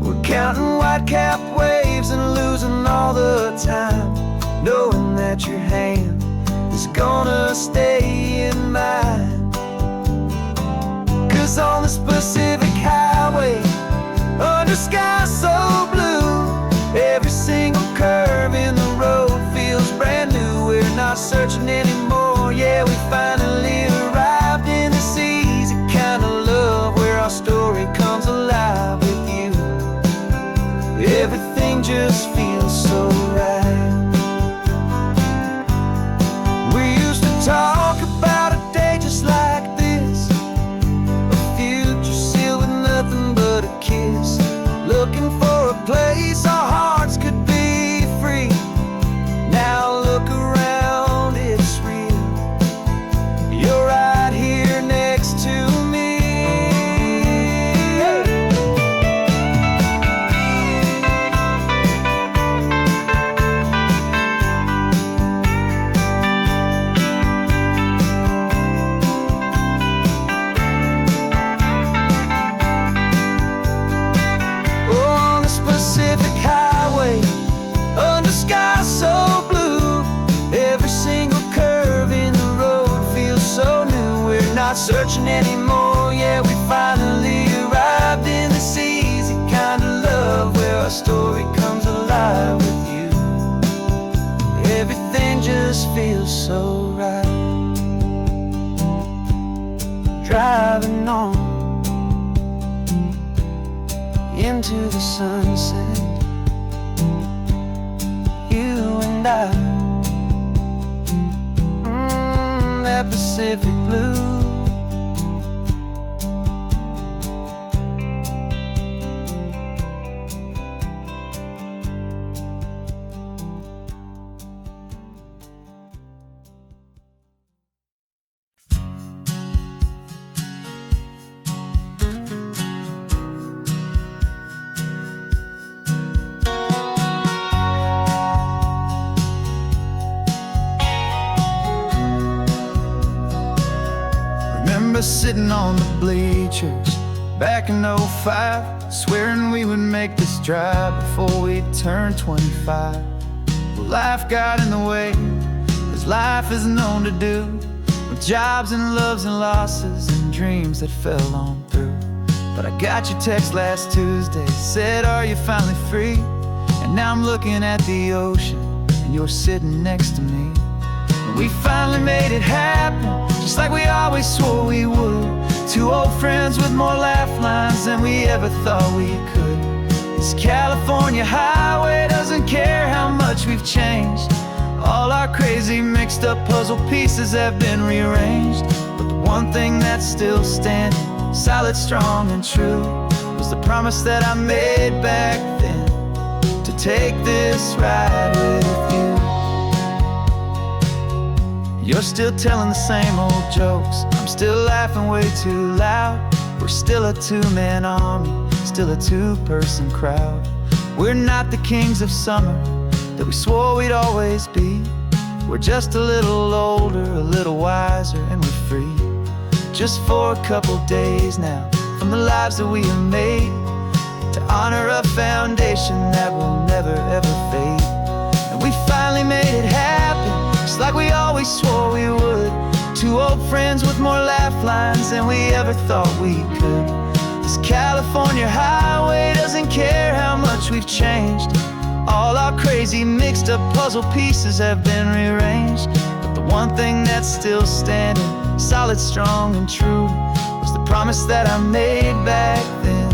We're counting white-capped waves and losing all the time, knowing that your hand is gonna stay in mine. 'Cause on this Pacific highway, under sky so blue, every single curve in the road feels brand new. We're not searching anymore, yeah, we finally arrived in this easy kind of love, where our story comes alive with you. Everything just feels so right. We used to talk about a day just like this, a future sealed with nothing but a kiss, looking for a place our hearts could be free. Now look around, it's real. You're right here next to me. Pacific highway, under sky so blue, every single curve in the road feels so new. We're not searching anymore, yeah, we finally arrived in this easy kind of love, where our story comes alive with you. Everything just feels so right. Driving on into the sunset. You and I, that Pacific blue. Remember sitting on the bleachers back in '05, swearing we would make this drive before we turned 25. Well, life got in the way, as life is known to do, with jobs and loves and losses and dreams that fell on through. But I got your text last Tuesday, said, are you finally free? And now I'm looking at the ocean, and you're sitting next to me. And we finally made it happen, just like we always swore we would. Two old friends with more laugh lines than we ever thought we could. This California highway doesn't care how much we've changed. All our crazy mixed up puzzle pieces have been rearranged. But the one thing that's still standing, solid, strong and true, was the promise that I made back then, to take this ride with you. You're still telling the same old jokes, I'm still laughing way too loud. We're still a two-man army, still a two-person crowd. We're not the kings of summer that we swore we'd always be. We're just a little older, a little wiser, and we're free. Just for a couple days now, from the lives that we have made, to honor a foundation that will never ever fade. And we finally made it happen, just like we always swore we would. Two old friends with more laugh lines than we ever thought we could. This California highway doesn't care how much we've changed. All our crazy mixed up puzzle pieces have been rearranged. But the one thing that's still standing, solid, strong and true, was the promise that I made back then,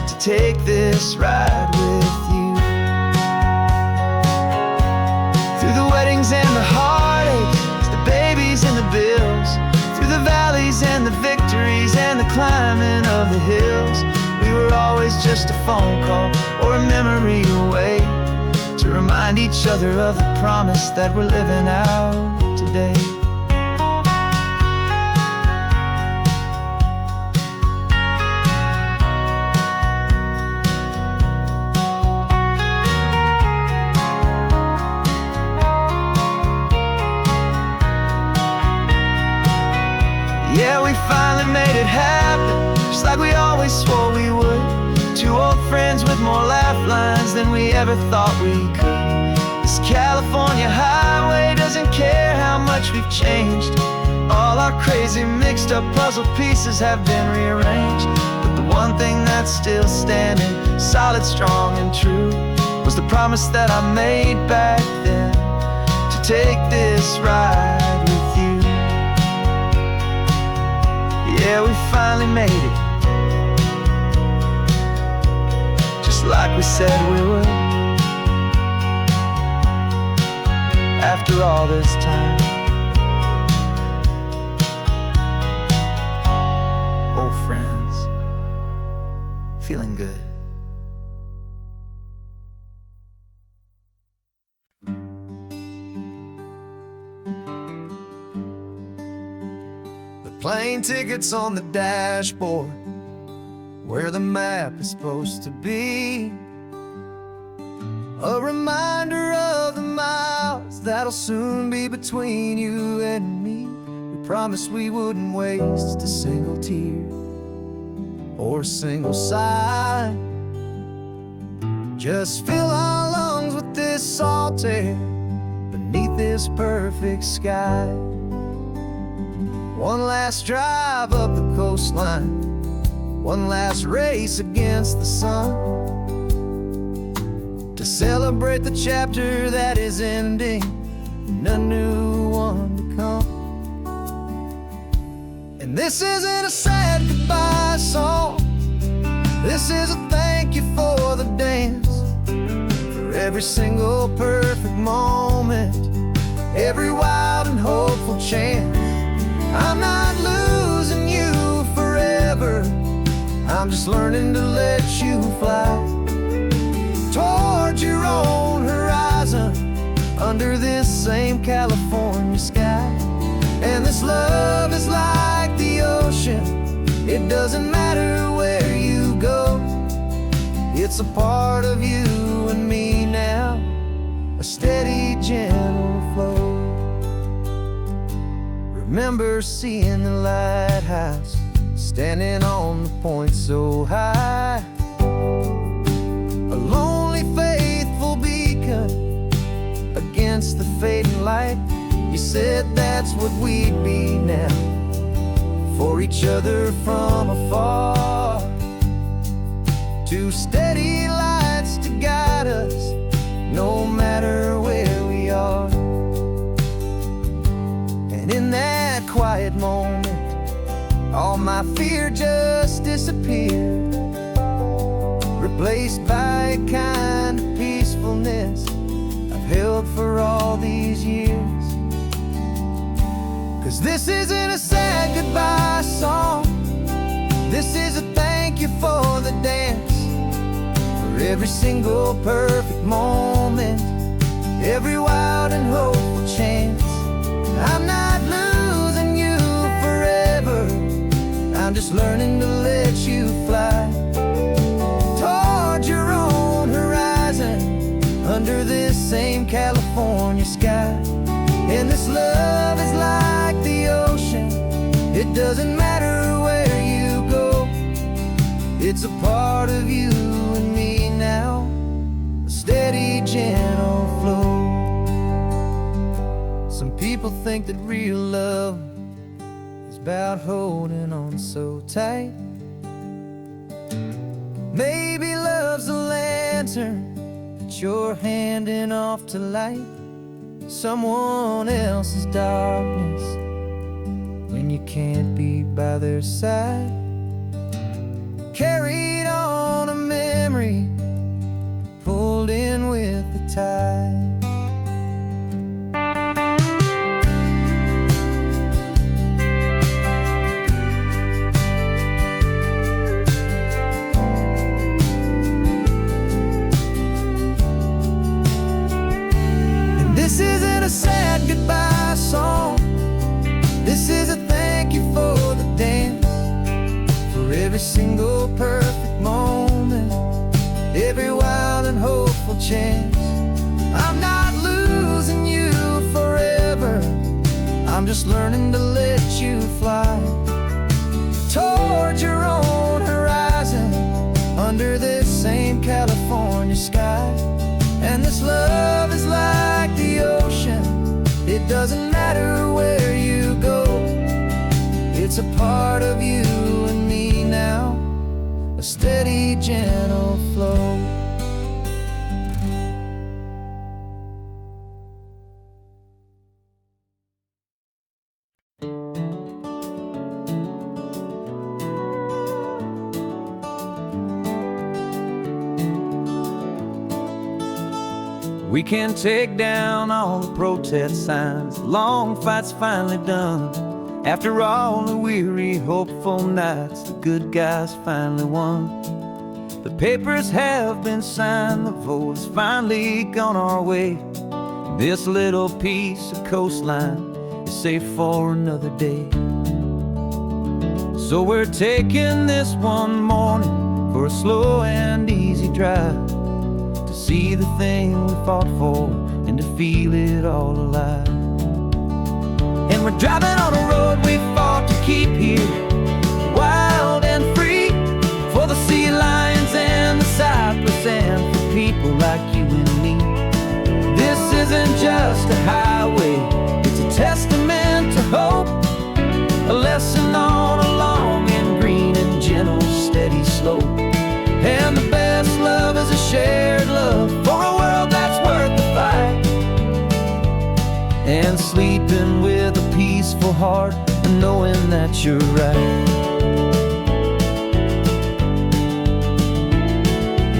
to take this ride with you. Through the weddings and the heartaches, the babies and the bills, through the valleys and the victories and the climbing of the hills, we were always just a phone call or a memory away, to remind each other of the promise that we're living out today. Yeah, we finally made it happen, just like we always swore we would. Two old friends with more laugh lines than we ever thought we could. This California highway doesn't care how much we've changed. All our crazy mixed up puzzle pieces have been rearranged. But the one thing that's still standing, solid, strong and true, was the promise that I made back then, to take this ride with you. Yeah, we finally made it, just like we said we would. After all this time, old friends, feeling good. Plane tickets on the dashboard, where the map is supposed to be. A reminder of the miles that'll soon be between you and me. We promised we wouldn't waste a single tear or a single sigh. Just fill our lungs with this salt air beneath this perfect sky. One last drive up the coastline, one last race against the sun, to celebrate the chapter that is ending and a new one to come. And this isn't a sad goodbye song, this is a thank you every single perfect moment, every wild and hopeful chance. I'm not losing you forever, I'm just learning to let you fly towards your own horizon, under this same California sky. And this love is like the ocean, it doesn't matter where you go, it's a part of you and me now, a steady, gentle flow. Remember seeing the lighthouse, standing on the point so high, a lonely, faithful beacon against the fading light. You said that's what we'd be now, for each other from afar. Two steady lights to guide us, no matter where we are. And in that quiet moment, all my fear just disappeared, replaced by a kind of peacefulness I've held for all these years. 'Cause this isn't a sad goodbye song, this is a thank you for the dance, for every single perfect moment, every wild and hopeful chance. I'm not losing you forever, I'm just learning to let you fly towards your own horizon, under this same California sky. And this love is like the ocean, it doesn't matter where you go, it's a part of you and me now, a steady, gentle flow. Some people think that real love is about holding on so tight. Maybe love's a lantern that you're handing off to light someone else's darkness when you can't be by their side. Carried on a memory, pulled in with the tide. This isn't a sad goodbye song, this is a thank you for the dance, for every single perfect moment, every wild and hopeful chance. I'm not losing you forever, I'm just learning to let you fly towards your own horizon, under this same California sky. And this love is like the ocean, it doesn't matter where you go, it's a part of you and me now, a steady, gentle flow. We can take down all the protest signs, long fight's finally done. After all the weary, hopeful nights, the good guys finally won. The papers have been signed, the vote has finally gone our way. This little piece of coastline is safe for another day. So we're taking this one morning for a slow and easy drive, to see the thing we fought for and to feel it all alive. And we're driving on a road we fought to keep here, wild and free, for the sea lions and the cypress and for people like you and me. This isn't just a highway, it's a testament to hope, a lesson on a long and green and gentle, steady slope. And the best love is a shared love for a world that's worth the fight, and sleeping with a peaceful heart and knowing that you're right.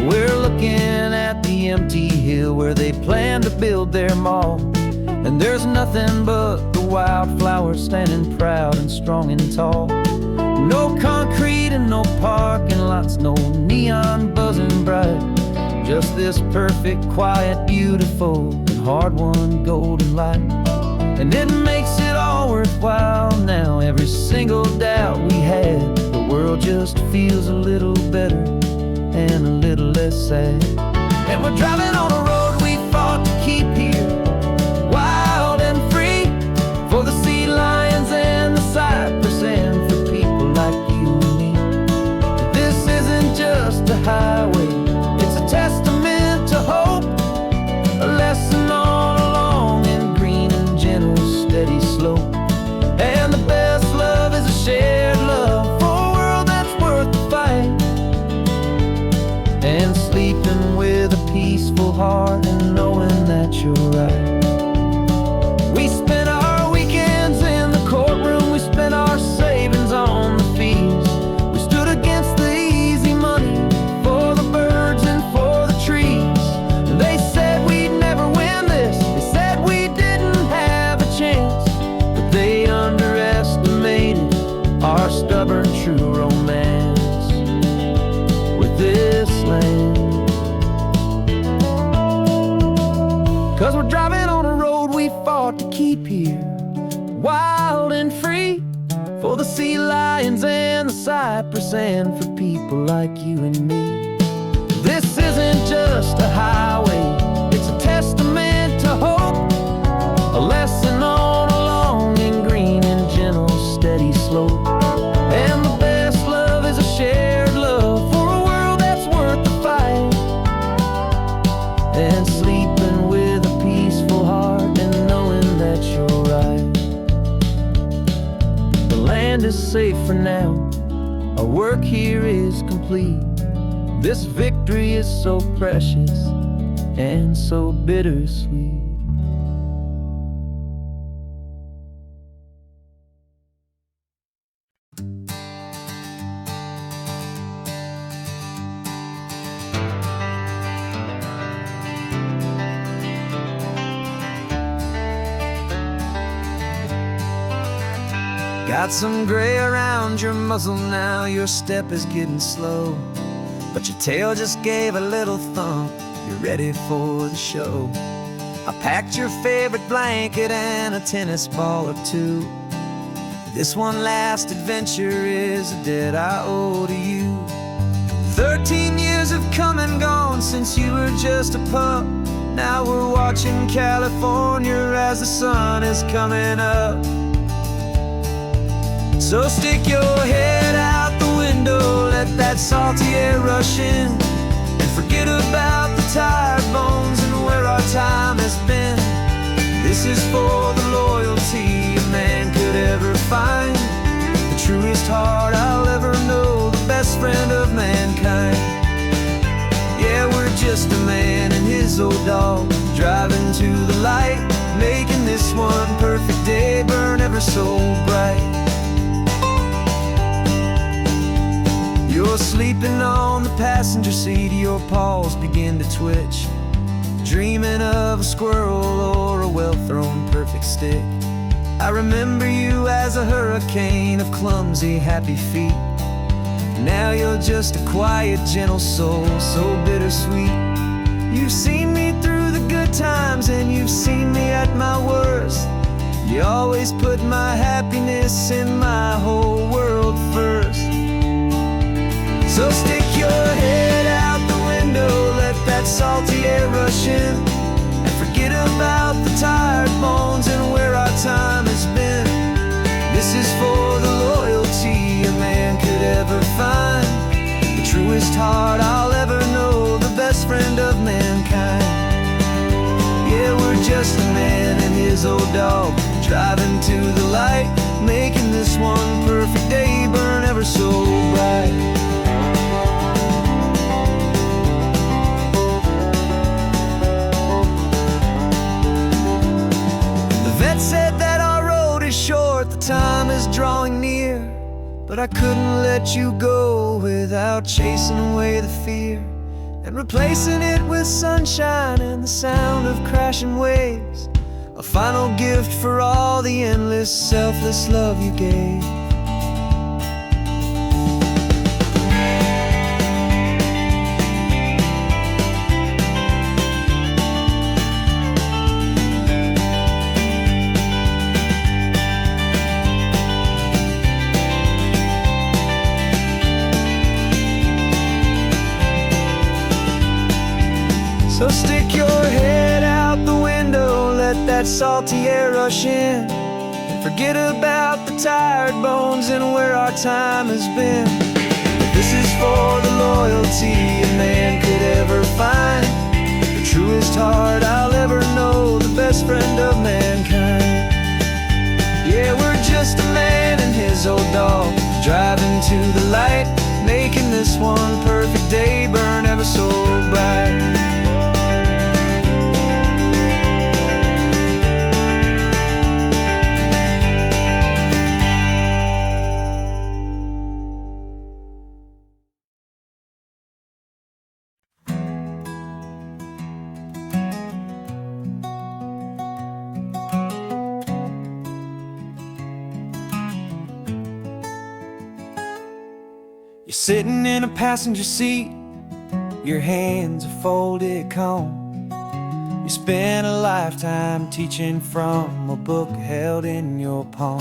We're looking at the empty hill where they plan to build their mall. And there's nothing but the wildflowers standing proud and strong and tall. No concrete and no parking lots, no neon buzzing bright. Just this perfect, quiet, beautiful, and hard-won golden light. And it makes it all worthwhile now. Every single doubt we had, the world just feels a little better and a little less sad. And we're driving on a road we fought to keep here, wild and free, for the sea lions and the cypress and for people like you and me. This isn't just a highway, it's a testament to hope, a lesson on a long and green and gentle steady slope. And the best love is a shared love for a world that's worth the fight. And sleeping with a peaceful heart and knowing that you're right. We spent our weekends in the courtroom, we spent our savings on the fees. We stood against the easy money for the birds and for the trees. And they said we'd never win this, they said we didn't have a chance, but they underestimated our stubborn true romance with this land. 'Cause we're driving on a road we fought to keep here, wild and free, for the sea lions and the cypress and for people like you and me. This isn't just a highway, it's a testament to hope, a lesson on a long and green and gentle steady slope. And the best love is a shared love for a world that's worth the fight. And sleeping with a peaceful heart and knowing that you're right. The land is safe for now, our work here is complete. This victory is so precious and so bittersweet. Got some gray around your muzzle now, your step is getting slow, but your tail just gave a little thump, you're ready for the show. I packed your favorite blanket and a tennis ball or two. This one last adventure is a debt I owe to you. 13 years have come and gone since you were just a pup. Now we're watching California as the sun is coming up. So stick your head out the window, let that salty air rush in, and forget about the tired bones and where our time has been. This is for the loyalty a man could ever find, the truest heart I'll ever know, the best friend of mankind. Yeah, we're just a man and his old dog, driving to the light, making this one perfect day burn ever so bright. You're sleeping on the passenger seat, your paws begin to twitch, dreaming of a squirrel or a well-thrown perfect stick. I remember you as a hurricane of clumsy, happy feet. Now you're just a quiet, gentle soul, so bittersweet. You've seen me through the good times and you've seen me at my worst. You always put my happiness in my whole world first. So stick your head out the window, let that salty air rush in, and forget about the tired bones and where our time has been. This is for the loyalty a man could ever find, the truest heart I'll ever know, the best friend of mankind. Yeah, we're just a man and his old dog, driving to the light, making this one perfect day burn ever so bright. Said that our road is short, the time is drawing near, but I couldn't let you go without chasing away the fear. and replacing it with sunshine and the sound of crashing waves. A final gift for all the endless, selfless love you gave. So stick your head out the window, let that salty air rush in, and forget about the tired bones and where our time has been. This is for the loyalty a man could ever find, the truest heart I'll ever know, the best friend of mankind. Yeah, we're just a man and his old dog, driving to the light, making this one perfect day burn ever so bright. You're sitting in a passenger seat, your hands are folded calm. You spent a lifetime teaching from a book held in your palm.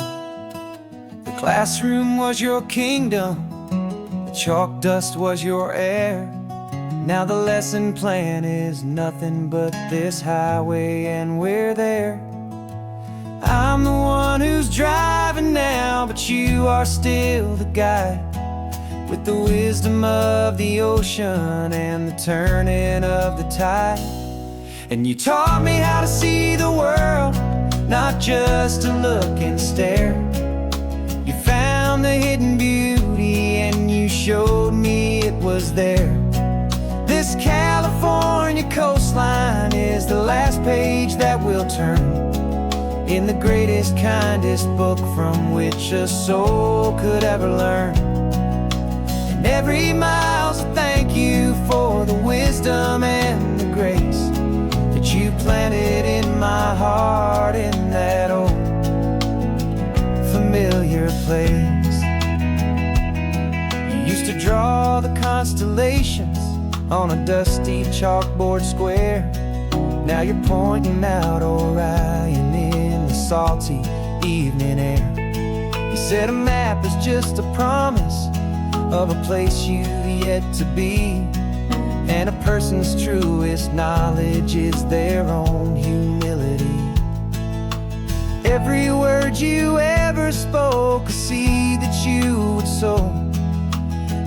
The classroom was your kingdom, the chalk dust was your air. Now the lesson plan is nothing but this highway and we're there. I'm the one who's driving now, but you are still the guide, with the wisdom of the ocean and the turning of the tide. And you taught me how to see the world, not just to look and stare. You found the hidden beauty and you showed me it was there. This California coastline is the last page that we'll turn in the greatest, kindest book from which a soul could ever learn. And every mile's a thank you for the wisdom and the grace that you planted in my heart in that old familiar place. You used to draw the constellations on a dusty chalkboard square. Now you're pointing out Orion in the salty evening air. You said a map is just a promise of a place you've yet to be, and a person's truest knowledge is their own humility. Every word you ever spoke, a seed that you would sow,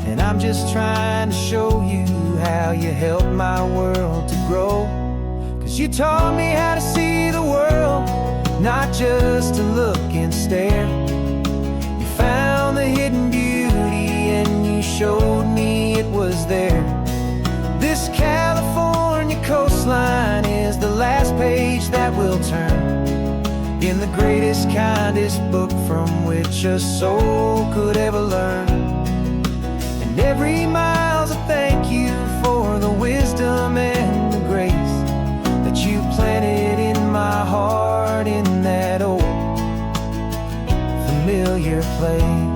and I'm just trying to show you how you helped my world to grow. 'Cause you taught me how to see the world, not just to look and stare. You found the hidden beauty and you showed me it was there. This California coastline is the last page that we'll turn in the greatest, kindest book from which a soul could ever learn. And every mile's a thank you for the wisdom and the grace that you planted in my heart in that old familiar place.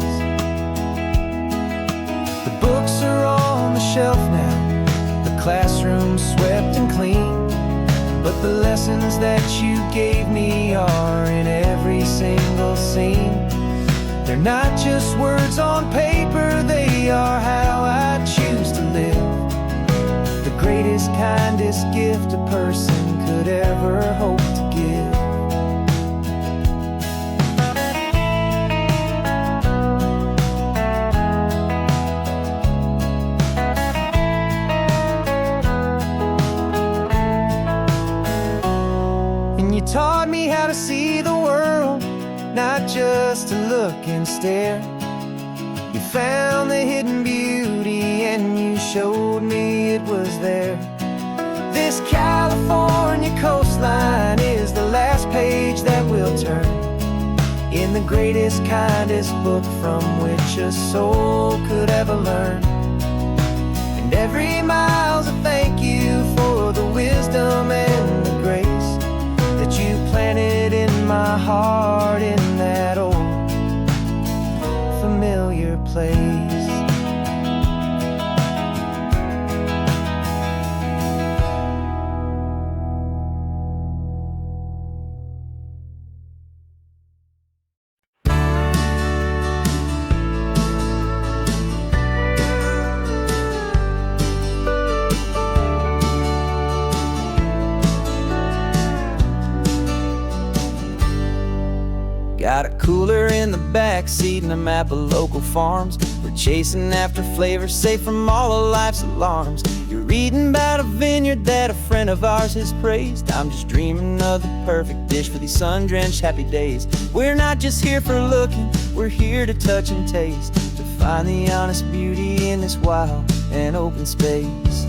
The books are on the shelf now, the classroom swept and clean, but the lessons that you gave me are in every single scene. They're not just words on paper, they are how I choose to live. The greatest, kindest gift a person could ever hope to give. And you taught me how to see the world, not just to look and stare. You found the hidden beauty and you showed me it was there. This California coastline is the last page that we'll turn in the greatest, kindest book from which a soul could ever learn. And every mile's a thing you for the wisdom and the grace that you planted in my heart in that old familiar place. Got a cooler in the back seat and a map of local farms. We're chasing after flavors safe from all of life's alarms. You're reading about a vineyard that a friend of ours has praised. I'm just dreaming of the perfect dish for these sun-drenched happy days. We're not just here for looking, we're here to touch and taste, to find the honest beauty in this wild and open space.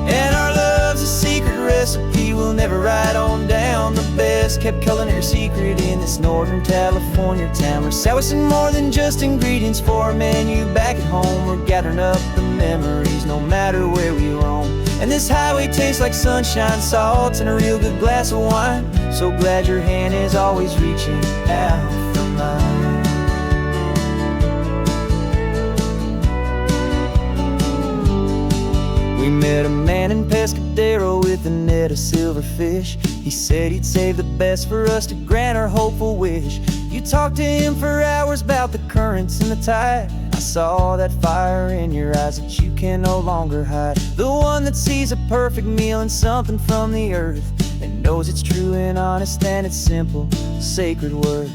And our love's a secret recipe we'll never write on down. The best kept culinary secret in this Northern California town. We're sourcing more than just ingredients for a menu back at home. We're gathering up the memories no matter where we roam. And this highway tastes like sunshine, salt, and a real good glass of wine. So glad your hand is always reaching out for mine. We met a man in Pescadero with a net of silverfish. He said he'd save the best for us to grant our hopeful wish. You talked to him for hours about the currents and the tide. I saw that fire in your eyes that you can no longer hide. The one that sees a perfect meal in something from the earth, and knows it's true and honest and it's simple, sacred worth.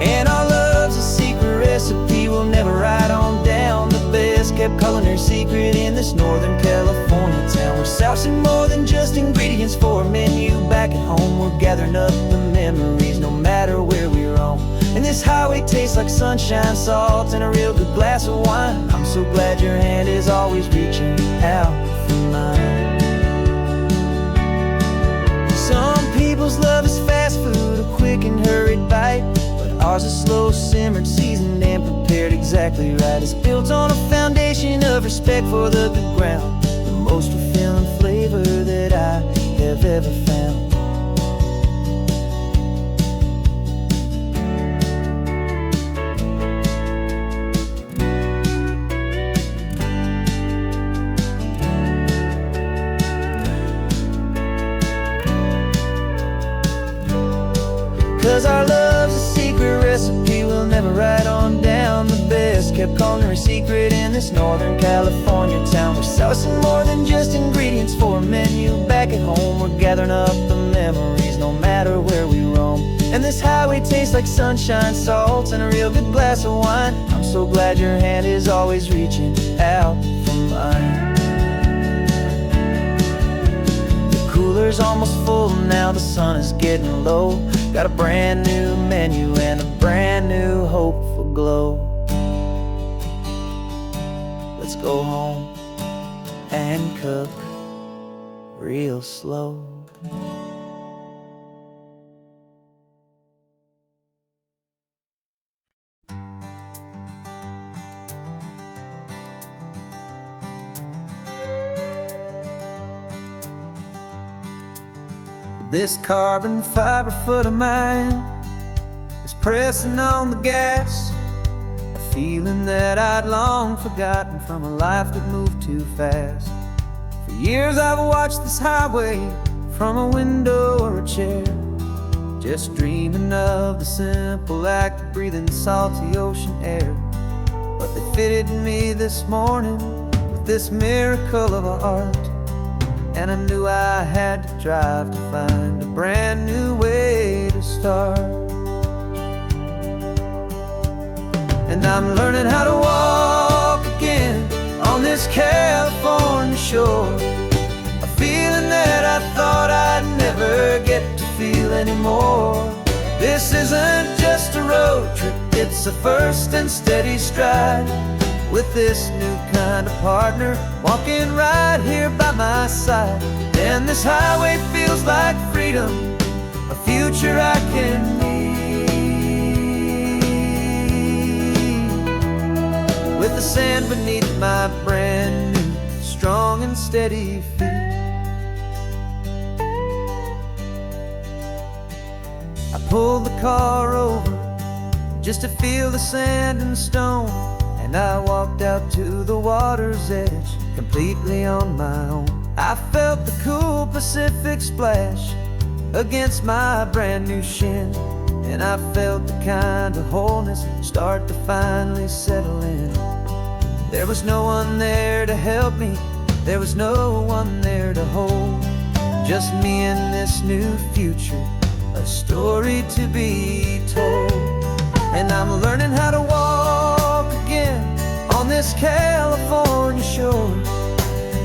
And our love's a secret recipe we'll never write on down. The best kept culinary secret in this Northern California town. We're sourcing more than just ingredients for a menu back at home. We're gathering up the memories no matter where we roam. And this highway tastes like sunshine, salt, and a real good glass of wine. I'm so glad your hand is always reaching out for mine. Some people's love is fast food, a quick and hurried bite. Ours is slow simmered, seasoned, and prepared exactly right. It's built on a foundation of respect for the good ground, the most fulfilling flavor that I have ever found. 'Cause our love's a secret recipe we'll never write on down. The best kept culinary secret in this Northern California town. We're sourcing more than just ingredients for a menu back at home. We're gathering up the memories no matter where we roam. And this highway tastes like sunshine, salt, and a real good glass of wine. I'm so glad your hand is always reaching out for mine. The cooler's almost full now, the sun is getting low. Got a brand new menu and a brand new hopeful glow. Let's go home and cook real slow. This carbon fiber foot of mine is pressing on the gas, a feeling that I'd long forgotten from a life that moved too fast. For years I've watched this highway from a window or a chair, just dreaming of the simple act of breathing salty ocean air. But they fitted me this morning with this miracle of art, and I knew I had to drive to find a brand new way to start. And I'm learning how to walk again on this California shore, a feeling that I thought I'd never get to feel anymore. This isn't just a road trip, it's a first and steady stride, with this new kind of partner walking right here by my side. And this highway feels like freedom, a future I can need. with the sand beneath my brand new strong and steady feet. I pulled the car over just to feel the sand and stone, and I walked out to the water's edge completely on my own. I felt the cool Pacific splash against my brand new shin, and I felt the kind of wholeness start to finally settle in. There was no one there to help me, there was no one there to hold, just me and this new future, a story to be told. And I'm learning how to walk again on this California shore,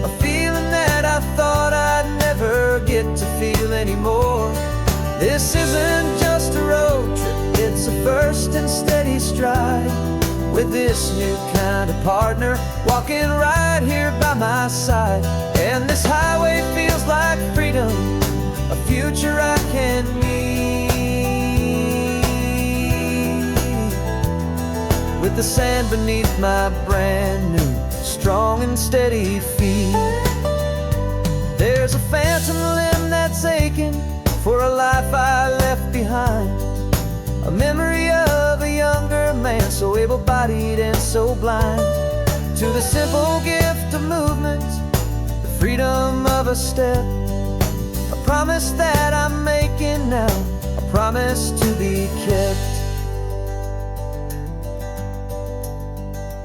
a feeling that I thought I'd never get to feel anymore. This isn't just a road trip, it's a first and steady stride, with this new kind of partner walking right here by my side. And this highway feels like freedom, a future I can meet, with the sand beneath my brand new strong and steady feet. There's a phantom limb that's aching for a life I left behind, a memory of a younger man so able-bodied and so blind, to the simple gift of movement, the freedom of a step, a promise that I'm making now, a promise to be kept.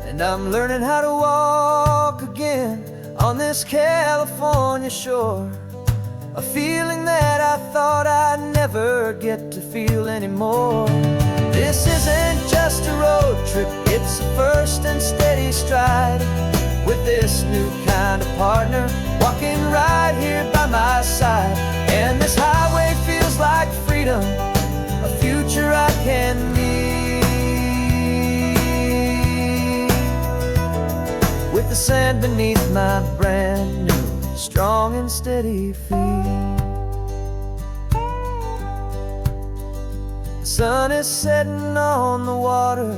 And I'm learning how to walk again on this California shore, a feeling that I thought I'd never get to feel anymore. This isn't just a road trip, it's a first and steady stride, with this new kind of partner walking right here by my side. And this highway feels like freedom, a future I can meet, with the sand beneath my brand new strong and steady feet. The sun is setting on the water,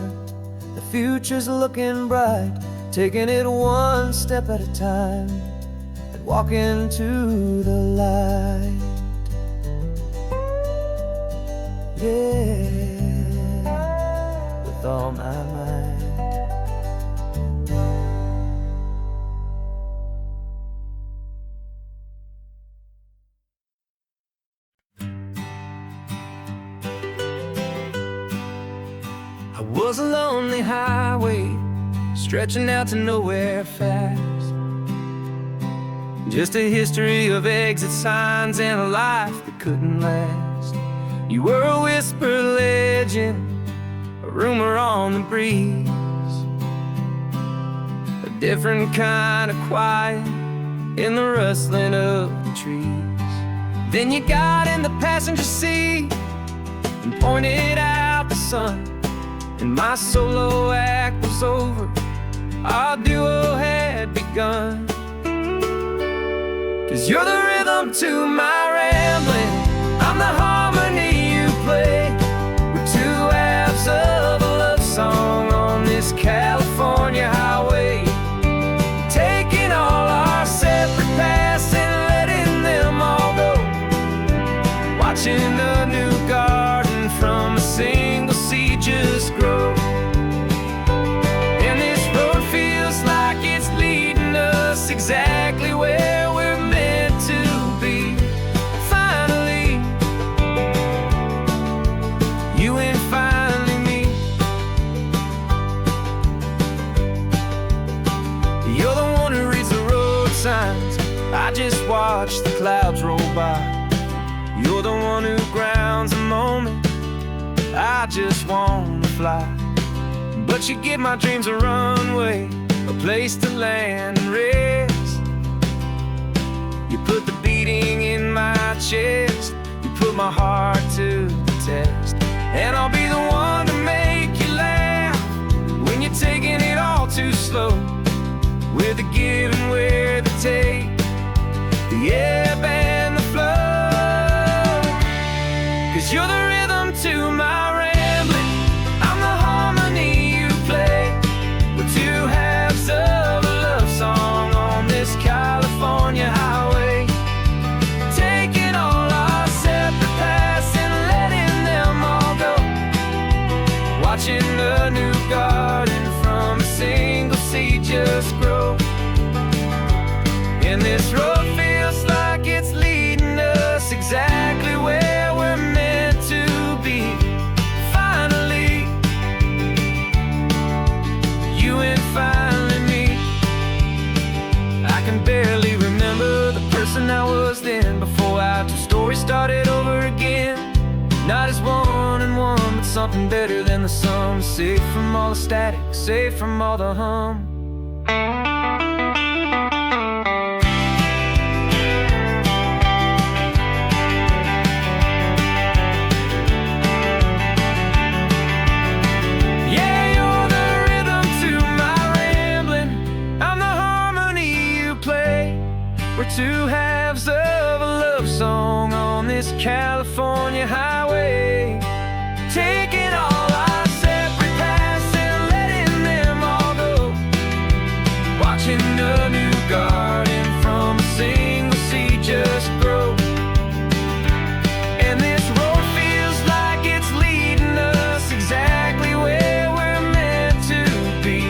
the future's looking bright, taking it one step at a time and walking to the light. Yeah, with all my might. I was a lonely highway, stretching out to nowhere fast, just a history of exit signs and a life that couldn't last. You were a whisper legend, a rumor on the breeze, a different kind of quiet in the rustling of the trees. Then you got in the passenger seat and pointed out the sun, and my solo act was over, our duo had begun. 'Cause you're the rhythm to my rambling, I'm the harmony you play. We're two halves of a love song on this California highway, taking all our separate paths and letting them all go, watching the new garden from a single seed just grow. And this road feels like it's leading us exactly where we're meant to be. Finally, you and finally me. You're the one who reads the road signs, I just watch the clouds roll by. You're the one who grounds the moment, I just wanna fly. But you give my dreams a runway, a place to land and rest. You put the beating in my chest, you put my heart to the test. And I'll be the one to make you laugh when you're taking it all too slow, with the give and with the take, the ebb and the flow. 'Cause you're the rhythm to my rambling, I'm the harmony you play. We're two was then, before our two stories started over again. Not as one and one, but something better than the sum. Safe from all the static, safe from all the hum. We're two halves of a love song on this California highway, taking all our separate paths and letting them all go, watching a new garden from a single seed just grow. And this road feels like it's leading us exactly where we're meant to be.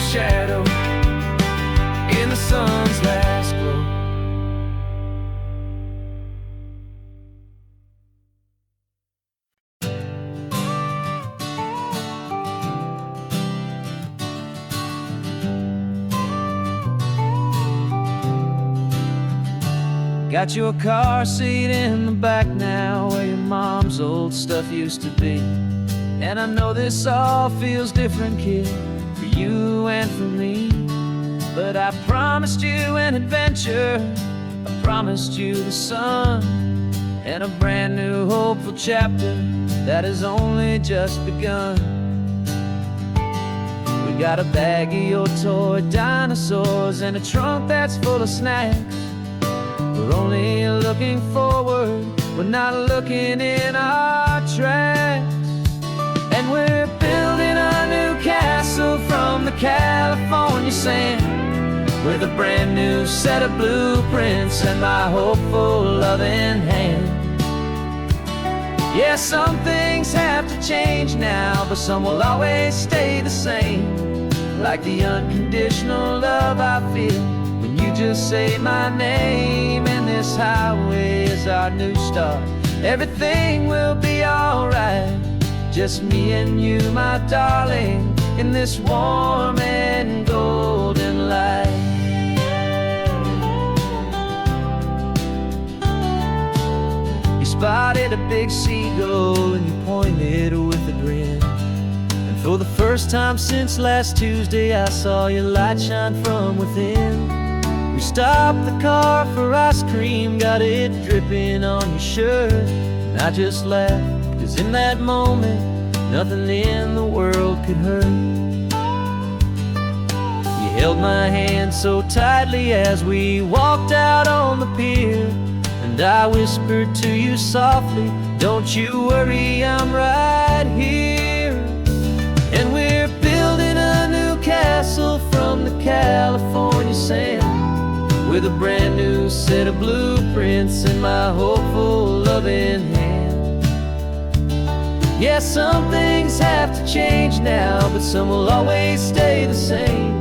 Shadow in the sun's last glow. Got your car seat in the back now, where your mom's old stuff used to be. And I know this all feels different, kid, for you and for me. But I promised you an adventure, I promised you the sun, and a brand new hopeful chapter that has only just begun. We got a bag of your toy dinosaurs and a trunk that's full of snacks. We're only looking forward, we're not looking in our tracks. And we're building a new castle from the California sand, with a brand new set of blueprints and my hopeful loving hand. Yeah, some things have to change now, but some will always stay the same. Like the unconditional love I feel when you just say my name. And this highway is our new start, everything will be alright. Just me and you, my darling, in this warm and golden light. You spotted a big seagull and you pointed with a grin. And for the first time since last Tuesday, I saw your light shine from within. We stopped the car for ice cream, got it dripping on your shirt. And I just laughed, 'cause in that moment, nothing in the world could hurt. You held my hand so tightly as we walked out on the pier, and I whispered to you softly, don't you worry, I'm right here. And we're building a new castle from the California sand, with a brand new set of blueprints in my hopeful loving hand. Yeah, some things have to change now, but some will always stay the same.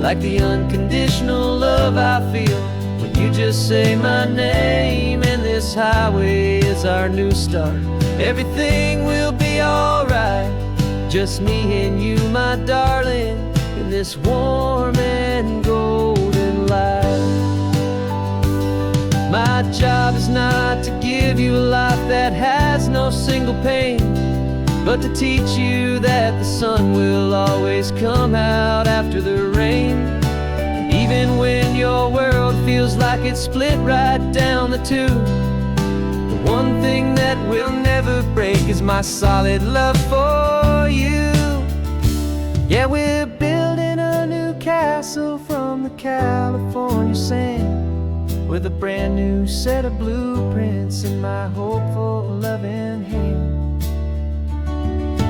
Like the unconditional love I feel when you just say my name. And this highway is our new start, everything will be alright. Just me and you, my darling, in this warm and golden light. My job is not to give you a life that has no single pain, but to teach you that the sun will always come out after the rain. Even when your world feels like it's split right down the two, the one thing that will never break is my solid love for you. Yeah, we're building a new castle from the California sand, with a brand new set of blueprints in my hopeful loving hand.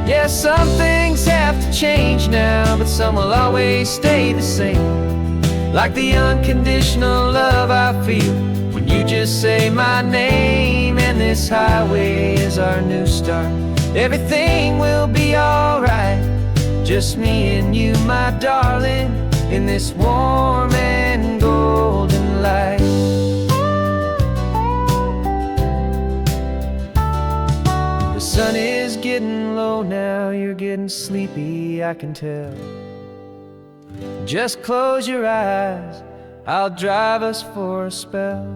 Yeah, some things have to change now, but some will always stay the same. Like the unconditional love I feel when you just say my name. And this highway is our new start, everything will be alright. Just me and you, my darling, in this warm and golden light. The sun is getting low now, you're getting sleepy, I can tell. Just close your eyes, I'll drive us for a spell.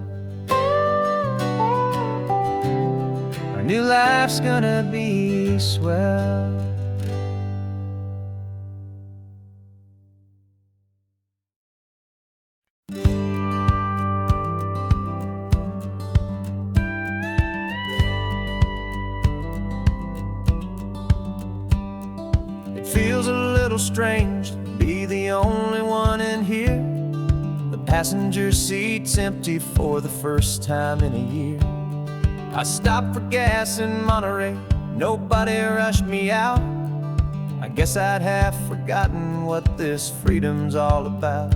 Our new life's gonna be swell. It feels a little strange to be the only one in here. The passenger seat's empty for the first time in a year. I stopped for gas in Monterey, nobody rushed me out. I guess I'd have forgotten what this freedom's all about.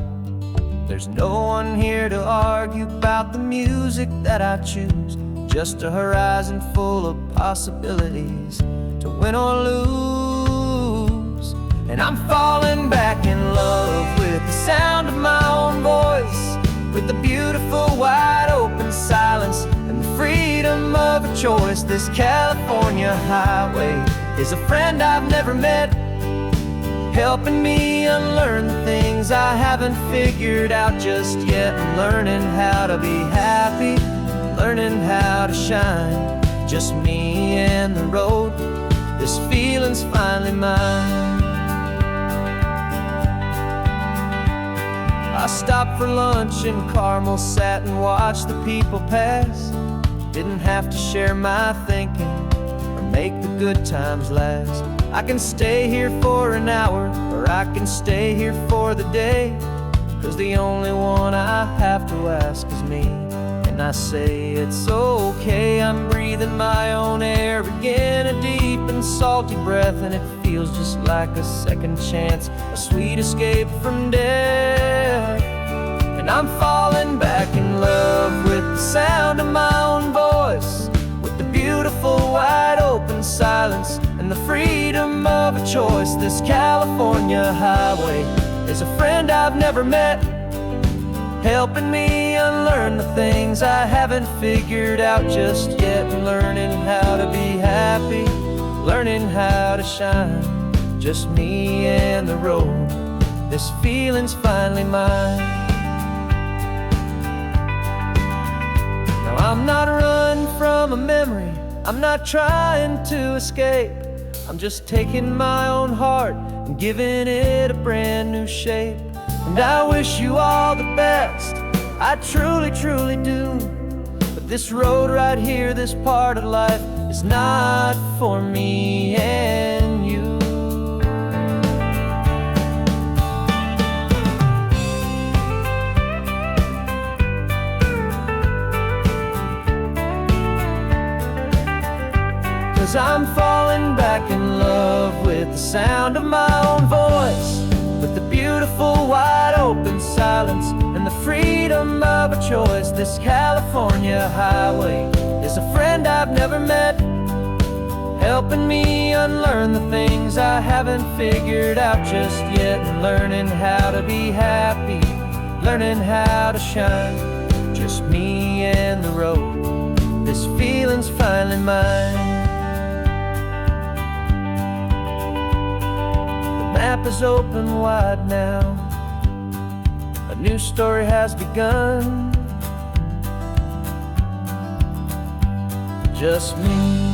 There's no one here to argue about the music that I choose, just a horizon full of possibilities to win or lose. And I'm falling back in love with the sound of my own voice, with the beautiful wide open silence and the freedom of a choice. This California highway is a friend I've never met, helping me unlearn the things I haven't figured out just yet. And learning how to be happy, learning how to shine, just me and the road. This feeling's finally mine. I stopped for lunch in Carmel, sat and watched the people pass. Didn't have to share my thinking or make the good times last. I can stay here for an hour, or I can stay here for the day, 'cause the only one I have to ask is me. And I say it's okay, I'm breathing my own air again, a deep and salty breath, and it feels just like a second chance, a sweet escape from death. And I'm falling back in love with the sound of my own voice, with the beautiful wide open silence and the freedom of a choice. This California highway is a friend I've never met, helping me unlearn the things I haven't figured out just yet. And learning how to be happy, learning how to shine, just me and the road. This feeling's finally mine. Now I'm not running from a memory, I'm not trying to escape. I'm just taking my own heart and giving it a brand new shape. And I wish you all the best, I truly, truly do. But this road right here, this part of life, is not for me and you. Cause I'm falling back in love with the sound of my own voice, with the beautiful wide open silence and the freedom of a choice. This California highway is a friend I've never met, helping me unlearn the things I haven't figured out just yet. And learning how to be happy, learning how to shine, just me and the road. This feeling's finally mine. The map is open wide now, a new story has begun, just me.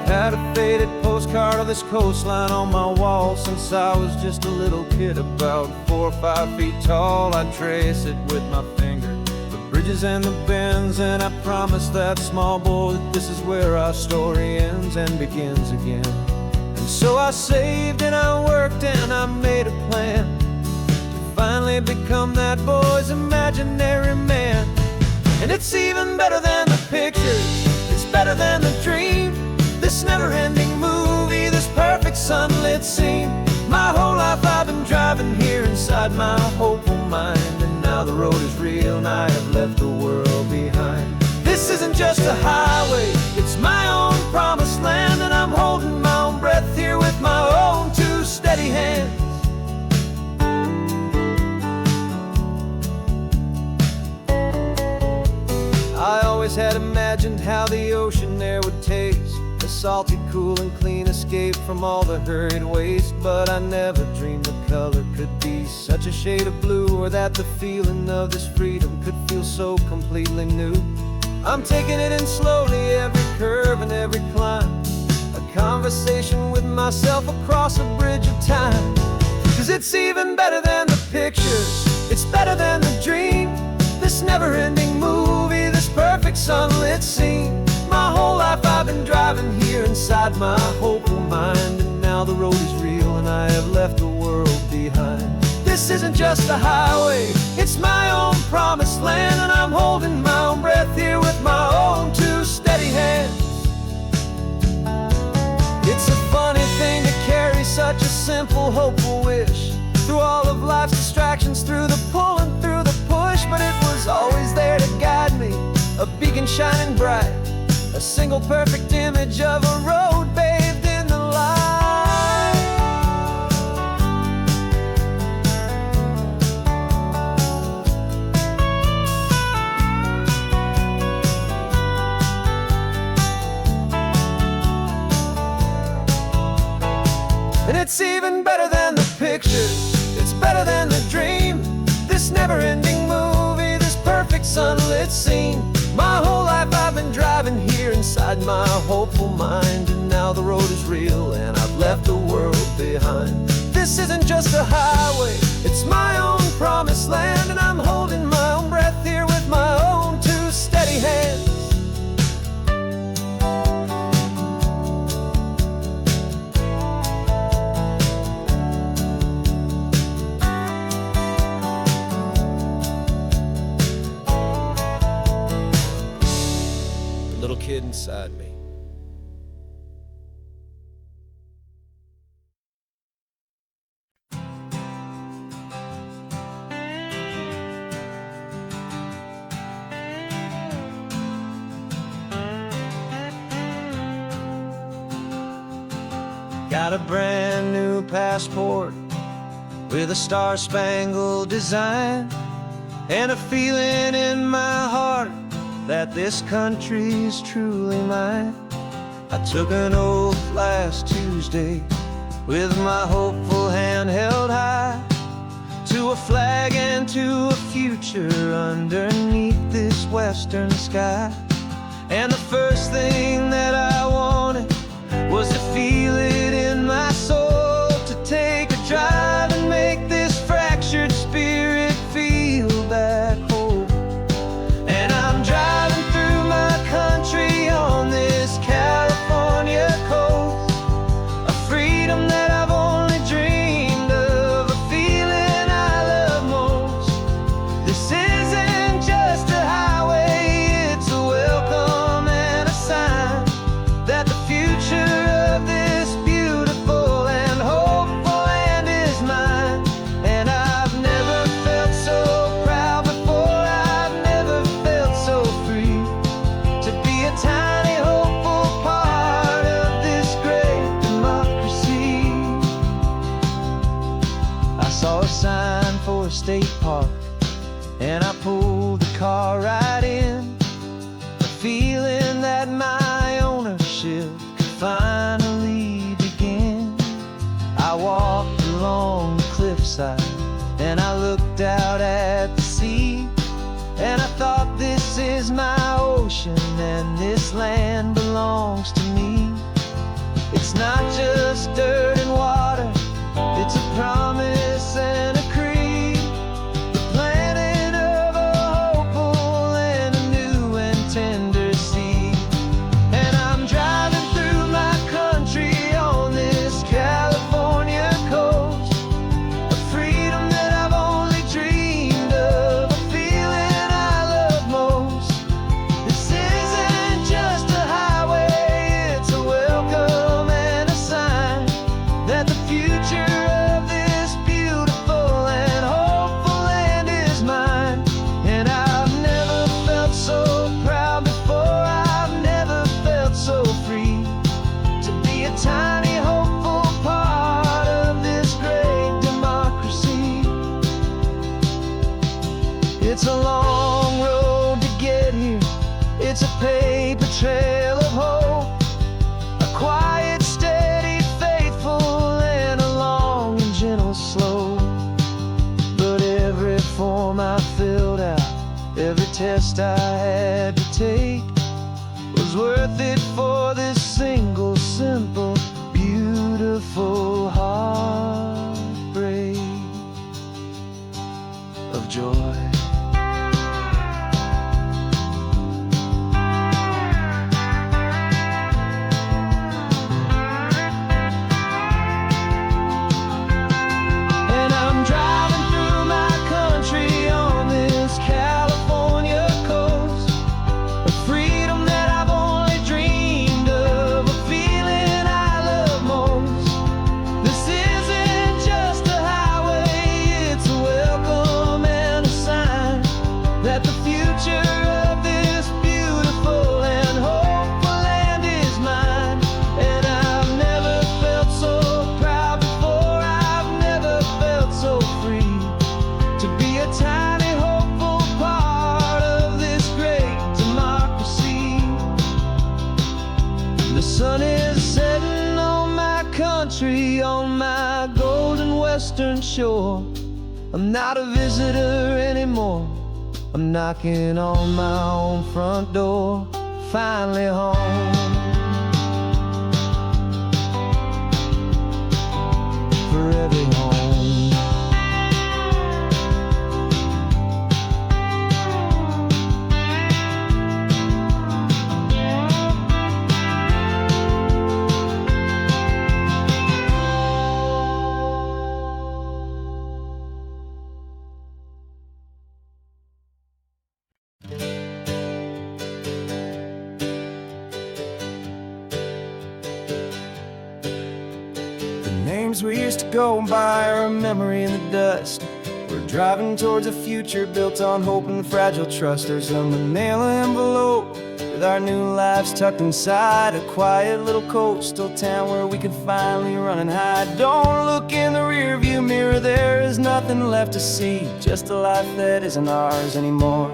Had a faded postcard of this coastline on my wall since I was just a little kid, about 4 or 5 feet tall. I trace it with my finger, the bridges and the bends, and I promised that small boy that this is where our story ends and begins again. And so I saved and I worked and I made a plan to finally become that boy's imaginary man. And it's even better than the pictures, it's better than the dream, this never-ending movie, this perfect sunlit scene. My whole life I've been driving here inside my hopeful mind, and now now the road is real and I have left the world behind. This isn't just a highway, it's my own promised land, and I'm holding my own breath here with my own two steady hands. I always had imagined how the ocean air would taste, a salty, cool and clean escape from all the hurried waste. But I never dreamed the color could be such a shade of blue, or that the feeling of this freedom could feel so completely new. I'm taking it in slowly, every curve and every climb, a conversation with myself across a bridge of time. 'Cause it's even better than the pictures, it's better than the dream, this never-ending movie, this perfect sunlit scene. My whole life I've been driving here inside my hopeful mind, and now the road is real and I have left the world behind. This isn't just a highway, it's my own promised land, and I'm holding my own breath here with my own two steady hands. It's a funny thing to carry such a simple, hopeful wish through all of life's distractions, through the pull and through the push. But it was always there to guide me, a beacon shining bright, a single perfect image of a road bathed in the light. And it's even better than the pictures, it's better than the dream, this never-ending movie, this perfect sunlit scene. My whole life I've been driving here inside my hopeful mind, and now the road is real and I've left the world behind. This isn't just a highway, it's my own promised land, and I'm holding my own breath here with my own two steady hands. Little kid inside me. Got a brand new passport with a star-spangled design, and a feeling in my heart that this country's truly mine. I took an oath last Tuesday with my hopeful hand held high, to a flag and to a future underneath this western sky. And the first thing that I wanted was to feel it in my soul, to take a drive and make this fractured spirit feel back home. And I'm driving through my country on this California coast, a freedom that I've only dreamed of, a feeling I love most. This isn't just a highway, it's a welcome and a sign that the future of this beautiful and hopeful land is mine. And I've never felt so proud before, I've never felt so free, to be a tiny hopeful part of this great democracy. I saw a sign for a state park, and I pulled the car right in, a feeling that my ownership could finally begin. I walked along the cliffside and I looked out at the sea, and I thought, this is my ocean and this land belongs to me. It's not just dirt and water, it's a promise and a creed, the planting of a hopeful and a new and tender seed. And I'm driving through my country on this California coast, a freedom that I've only dreamed of, a feeling I love most. This isn't just a highway, it's a welcome and a sign test I had to take was worth it for this single, simple, beautiful heartbreak of joy. On my golden western shore, I'm not a visitor anymore. I'm knocking on my own front door, finally home. Forever home. Names we used to go by are a memory in the dust. We're driving towards a future built on hope and fragile trust. There's a manila envelope with our new lives tucked inside, a quiet little coastal town where we can finally run and hide. Don't look in the rearview mirror, there is nothing left to see, just a life that isn't ours anymore,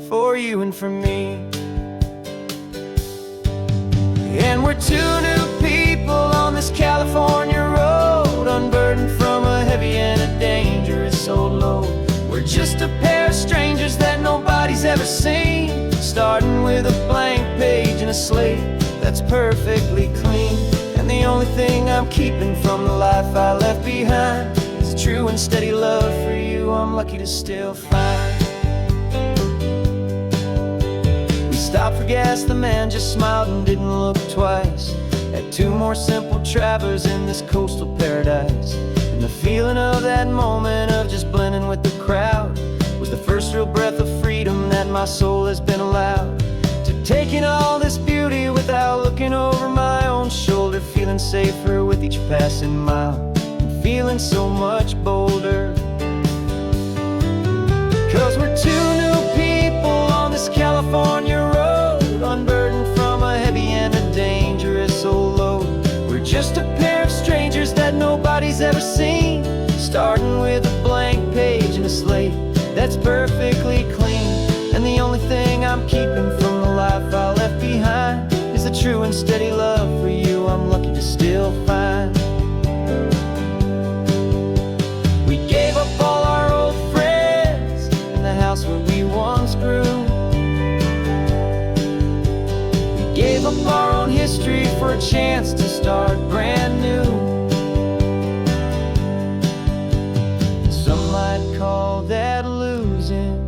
for you and for me. And we're two new people on this California road, unburdened from a heavy and a dangerous old load. We're just a pair of strangers that nobody's ever seen, starting with a blank page and a slate that's perfectly clean. And the only thing I'm keeping from the life I left behind is a true and steady love for you I'm lucky to still find. We stopped for gas, the man just smiled and didn't look twice. Had two more simple travelers in this coastal paradise. And the feeling of that moment of just blending with the crowd was the first real breath of freedom that my soul has been allowed to take in all this beauty without looking over my own shoulder, feeling safer with each passing mile and feeling so much bolder. 'Cause we're two new people on this California road, unburdened from a heavy and a dangerous old load. We're just a pair of strangers that nobody's ever seen, starting with a blank page and a slate that's perfectly clean. And the only thing I'm keeping from the life I left behind is the true and steady love for you I'm lucky to still find. We gave up all our old friends in the house where we once grew. We gave up our own history for a chance to start brand new. Some might call that losing,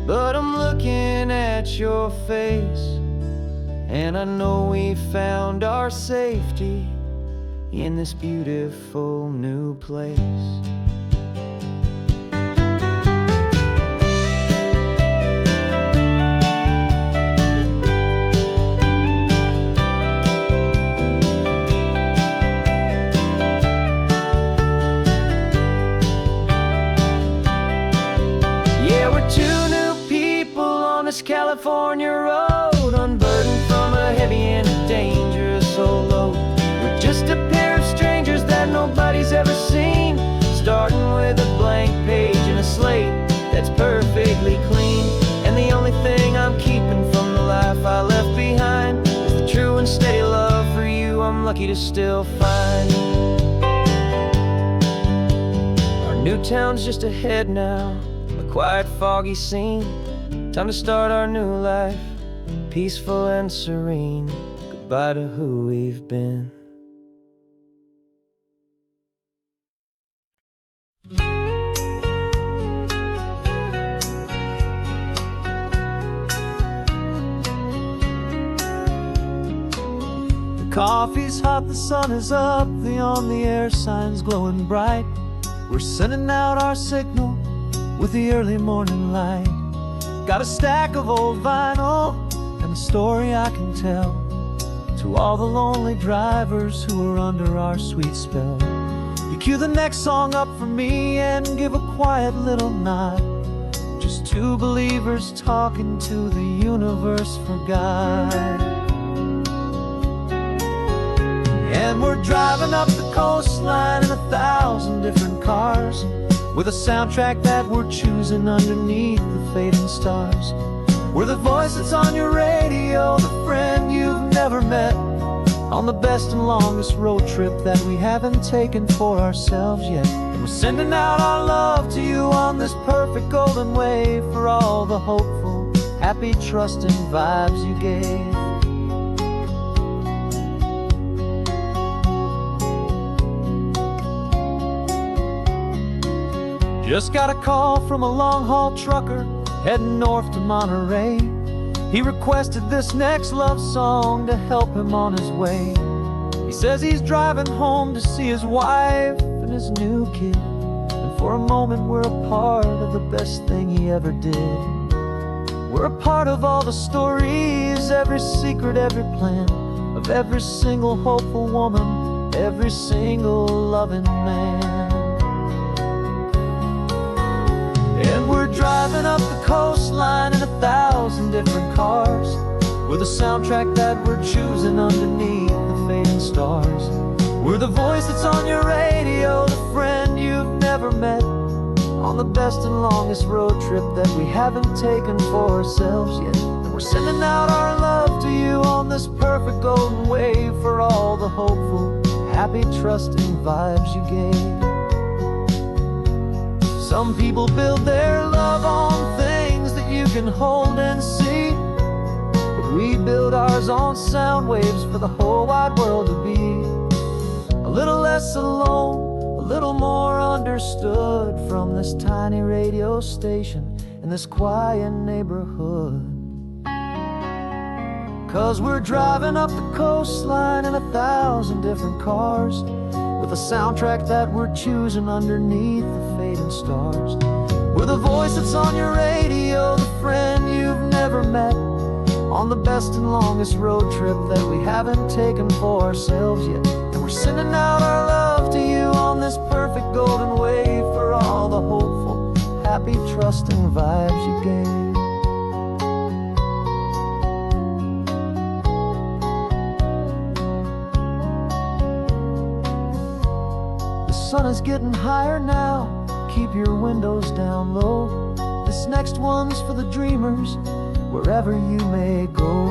but I'm looking at your face, and I know we found our safety in this beautiful new place. This California road, unburdened from a heavy and a dangerous old load. We're just a pair of strangers that nobody's ever seen, starting with a blank page and a slate that's perfectly clean. And the only thing I'm keeping from the life I left behind is the true and steady love for you I'm lucky to still find. Our new town's just ahead now, a quiet foggy scene, Time to start our new life, peaceful and serene. Goodbye to who we've been. The coffee's hot, the sun is up, the on-the-air sign's glowing bright. We're sending out our signal with the early morning light. Got a stack of old vinyl and a story I can tell to all the lonely drivers who are under our sweet spell. You cue the next song up for me and give a quiet little nod. Just two believers talking to the universe for God. And we're driving up the coastline in 1,000 different cars, with a soundtrack that we're choosing underneath the fading stars. We're the voice that's on your radio, the friend you've never met, on the best and longest road trip that we haven't taken for ourselves yet. And we're sending out our love to you on this perfect golden wave, for all the hopeful, happy, trusting vibes you gave. Just got a call from a long-haul trucker heading north to Monterey. He requested this next love song to help him on his way. He says he's driving home to see his wife and his new kid, and for a moment we're a part of the best thing he ever did. We're a part of all the stories, every secret, every plan, of every single hopeful woman, every single loving man. And we're driving up the coastline in 1,000 different cars, with a soundtrack that we're choosing underneath the fading stars. We're the voice that's on your radio, the friend you've never met, on the best and longest road trip that we haven't taken for ourselves yet. And we're sending out our love to you on this perfect golden wave, for all the hopeful, happy, trusting vibes you gave. Some people build their love on things that you can hold and see, but we build ours on sound waves for the whole wide world to be a little less alone, a little more understood, from this tiny radio station in this quiet neighborhood. 'Cause we're driving up the coastline in 1,000 different cars, with a soundtrack that we're choosing underneath the fading stars. We're the voice that's on your radio, the friend you've never met, on the best and longest road trip that we haven't taken for ourselves yet. And we're sending out our love to you on this perfect golden wave, for all the hopeful, happy, trusting vibes you gave. The sun is getting higher now, keep your windows down low. This next one's for the dreamers, wherever you may go.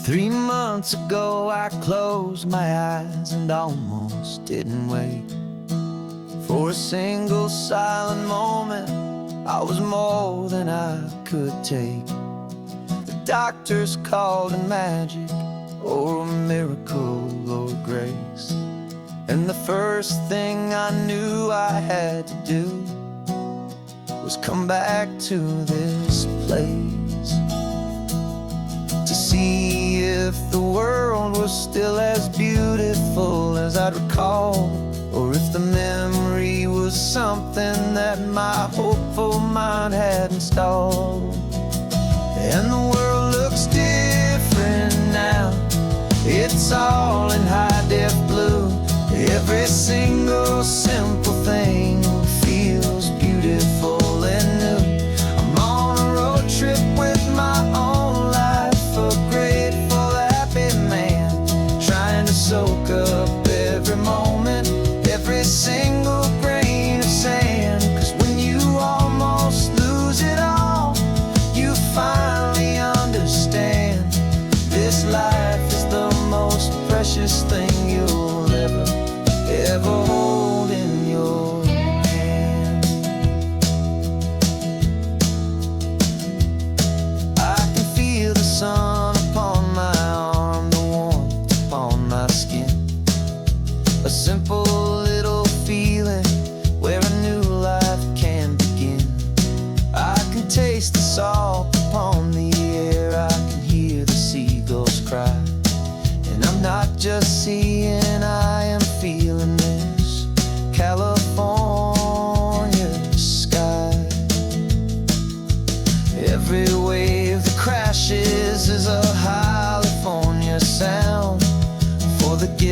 3 months ago I closed my eyes and almost didn't wait for a single silent moment. I was more than I could take. The doctors called it magic, or a miracle, or grace. And the first thing I knew I had to do was come back to this place, to see if the world was still as beautiful as I'd recall, or if the memory was something that my hopeful mind had installed. And the world looks different now, it's all in high-def blue. Every single simple thing feels beautiful and new. I'm on a road trip with my own life, a grateful, happy man, trying to soak up every moment, every single grain of sand. 'Cause when you almost lose it all,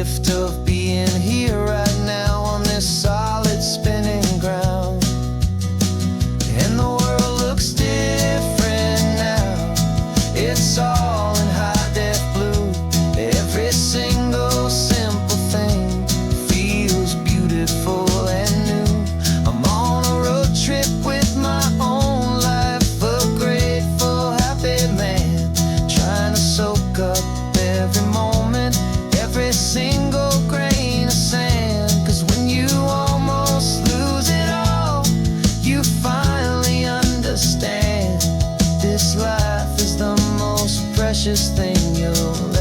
gift of being here right now on this solid spinning ground. And the world looks different now. It's all in high def blue. Every single simple thing feels beautiful and new. I'm on a road trip with my own life, a grateful, happy man, trying to soak up every moment, every single grain of sand. 'Cause when you almost lose it all, you finally understand this life is the most precious thing you'll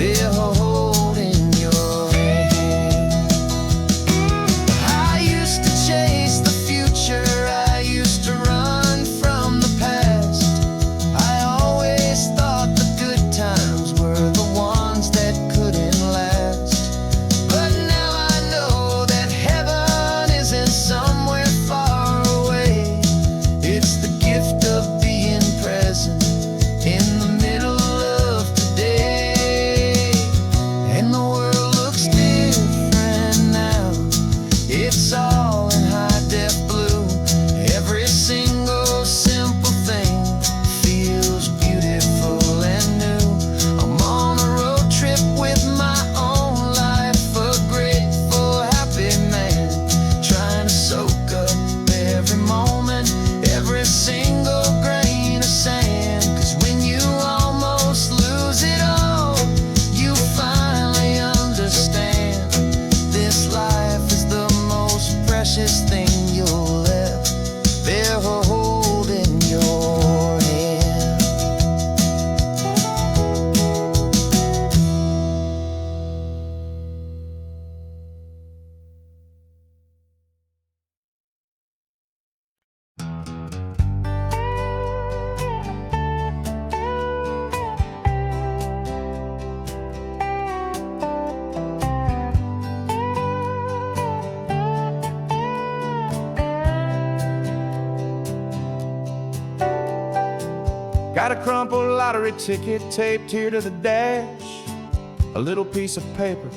ever hold in your hand. I used to chase the future, I used to run from the past. I always thought the good times were the ones that couldn't last. But now I know that heaven isn't somewhere far away. It's the gift of being present in the middle of today. And the world looks different now. It's all in high def blue. Every single simple thing feels beautiful and new. I'm on a road trip with my own life, a grateful, happy man, trying to soak up every moment, every single grain of sand. 'Cause when you almost lose it all, you finally understand this life is the most precious thing you'll ever hold in your hand. Got a crumpled lottery ticket taped here to the dash, a little piece of paper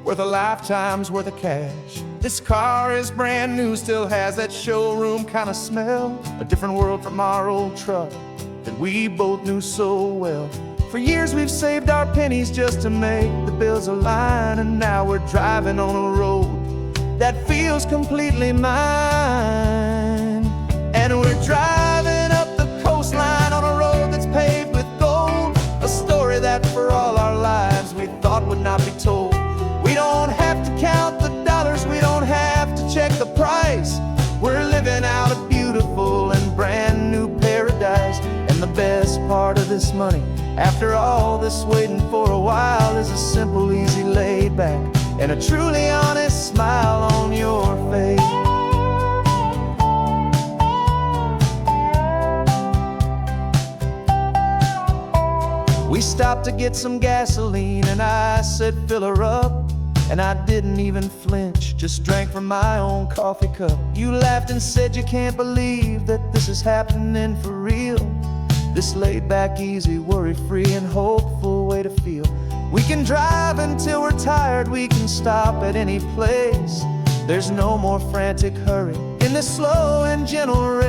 worth a lifetime's worth of cash. This car is brand new, still has that showroom kind of smell, a different world from our old truck that we both knew so well. For years we've saved our pennies just to make the bills align, and now we're driving on a road that feels completely mine. And we're driving up the coastline on a road that's paved with gold, a story that for all our lives we thought would not be told. We don't have to count the dollars, we don't have to check the price. We're living out a beautiful and brand new paradise. And the best part of this money, after all this waiting for a while, is a simple, easy, laid back, and a truly honest smile on your face. We stopped to get some gasoline and I said fill her up, and I didn't even flinch, just drank from my own coffee cup. You laughed and said you can't believe that this is happening for real. This laid back, easy, worry-free and hopeful way to feel. We can drive until we're tired, we can stop at any place. There's no more frantic hurry in this slow and gentle race.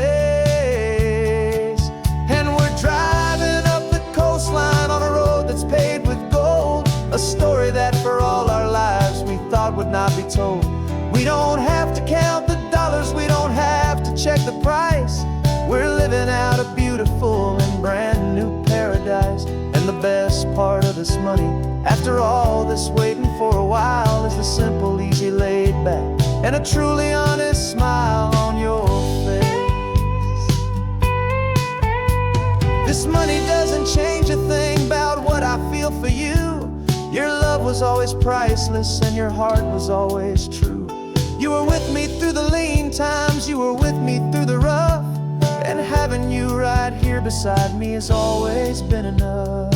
And we're driving up the coastline on a road that's paved with gold, a story that for all our lives we thought would not be told. We don't have to count the dollars, we don't have to check the price. We're living out a beautiful and brand new paradise. And the best part of this money, after all this waiting for a while, is the simple, easy, laid back, and a truly honest smile on your face. This money doesn't change a thing about what I feel for you. Your love was always priceless and your heart was always true. You were with me through the lean times, you were with me through the rough, and having you right here beside me has always been enough.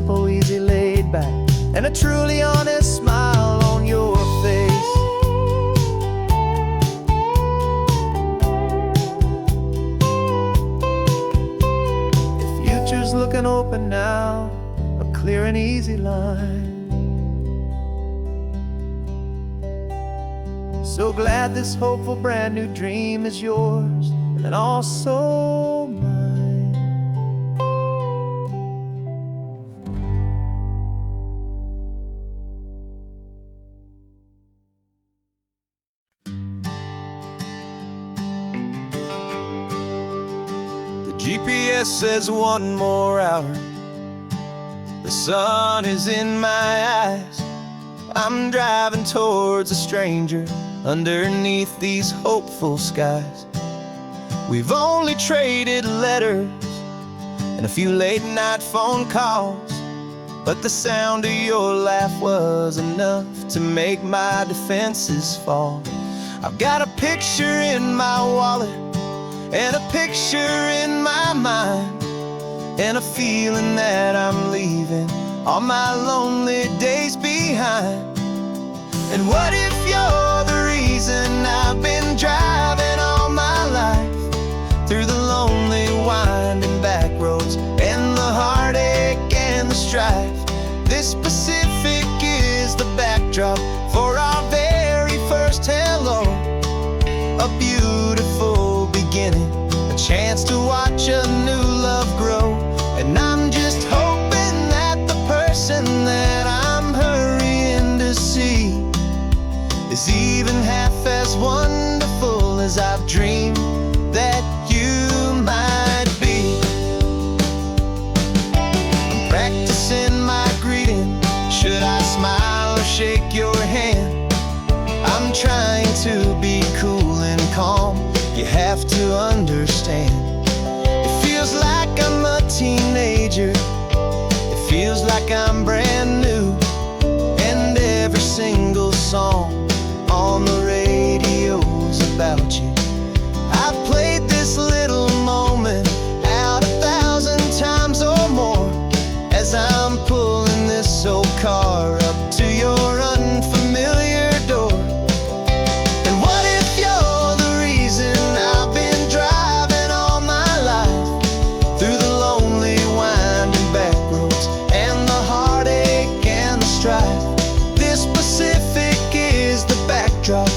simple, easy, laid back, and a truly honest smile on your face. The future's looking open now, a clear and easy line. So glad this hopeful brand new dream is yours and also mine. The GPS says 1 more hour. The sun is in my eyes. I'm driving towards a stranger underneath these hopeful skies. We've only traded letters and a few late night phone calls, but the sound of your laugh was enough to make my defenses fall. I've got a picture in my wallet and a picture in my mind, and a feeling that I'm leaving all my lonely days behind. And what if you're the reason I've been driving all my life, through the lonely winding back roads and the heartache and the strife? This Pacific is the backdrop for our very first hello, a beautiful beginning, a chance to watch a new love grow. And I'm just hoping that the person that I'm hurrying to see is even half as wonderful as I've dreamed that you might be. I'm practicing my greeting. Should I smile or shake your hand? I'm trying to be cool and calm. You have to understand. It feels like I'm a teenager. It feels like I'm brand new. And every single song on the radio's about you. I've played this little moment out 1,000 times or more as I'm pulling this old car up to your unfamiliar door. And what if you're the reason I've been driving all my life, through the lonely winding back roads and the heartache and the strife? This Pacific is the backdrop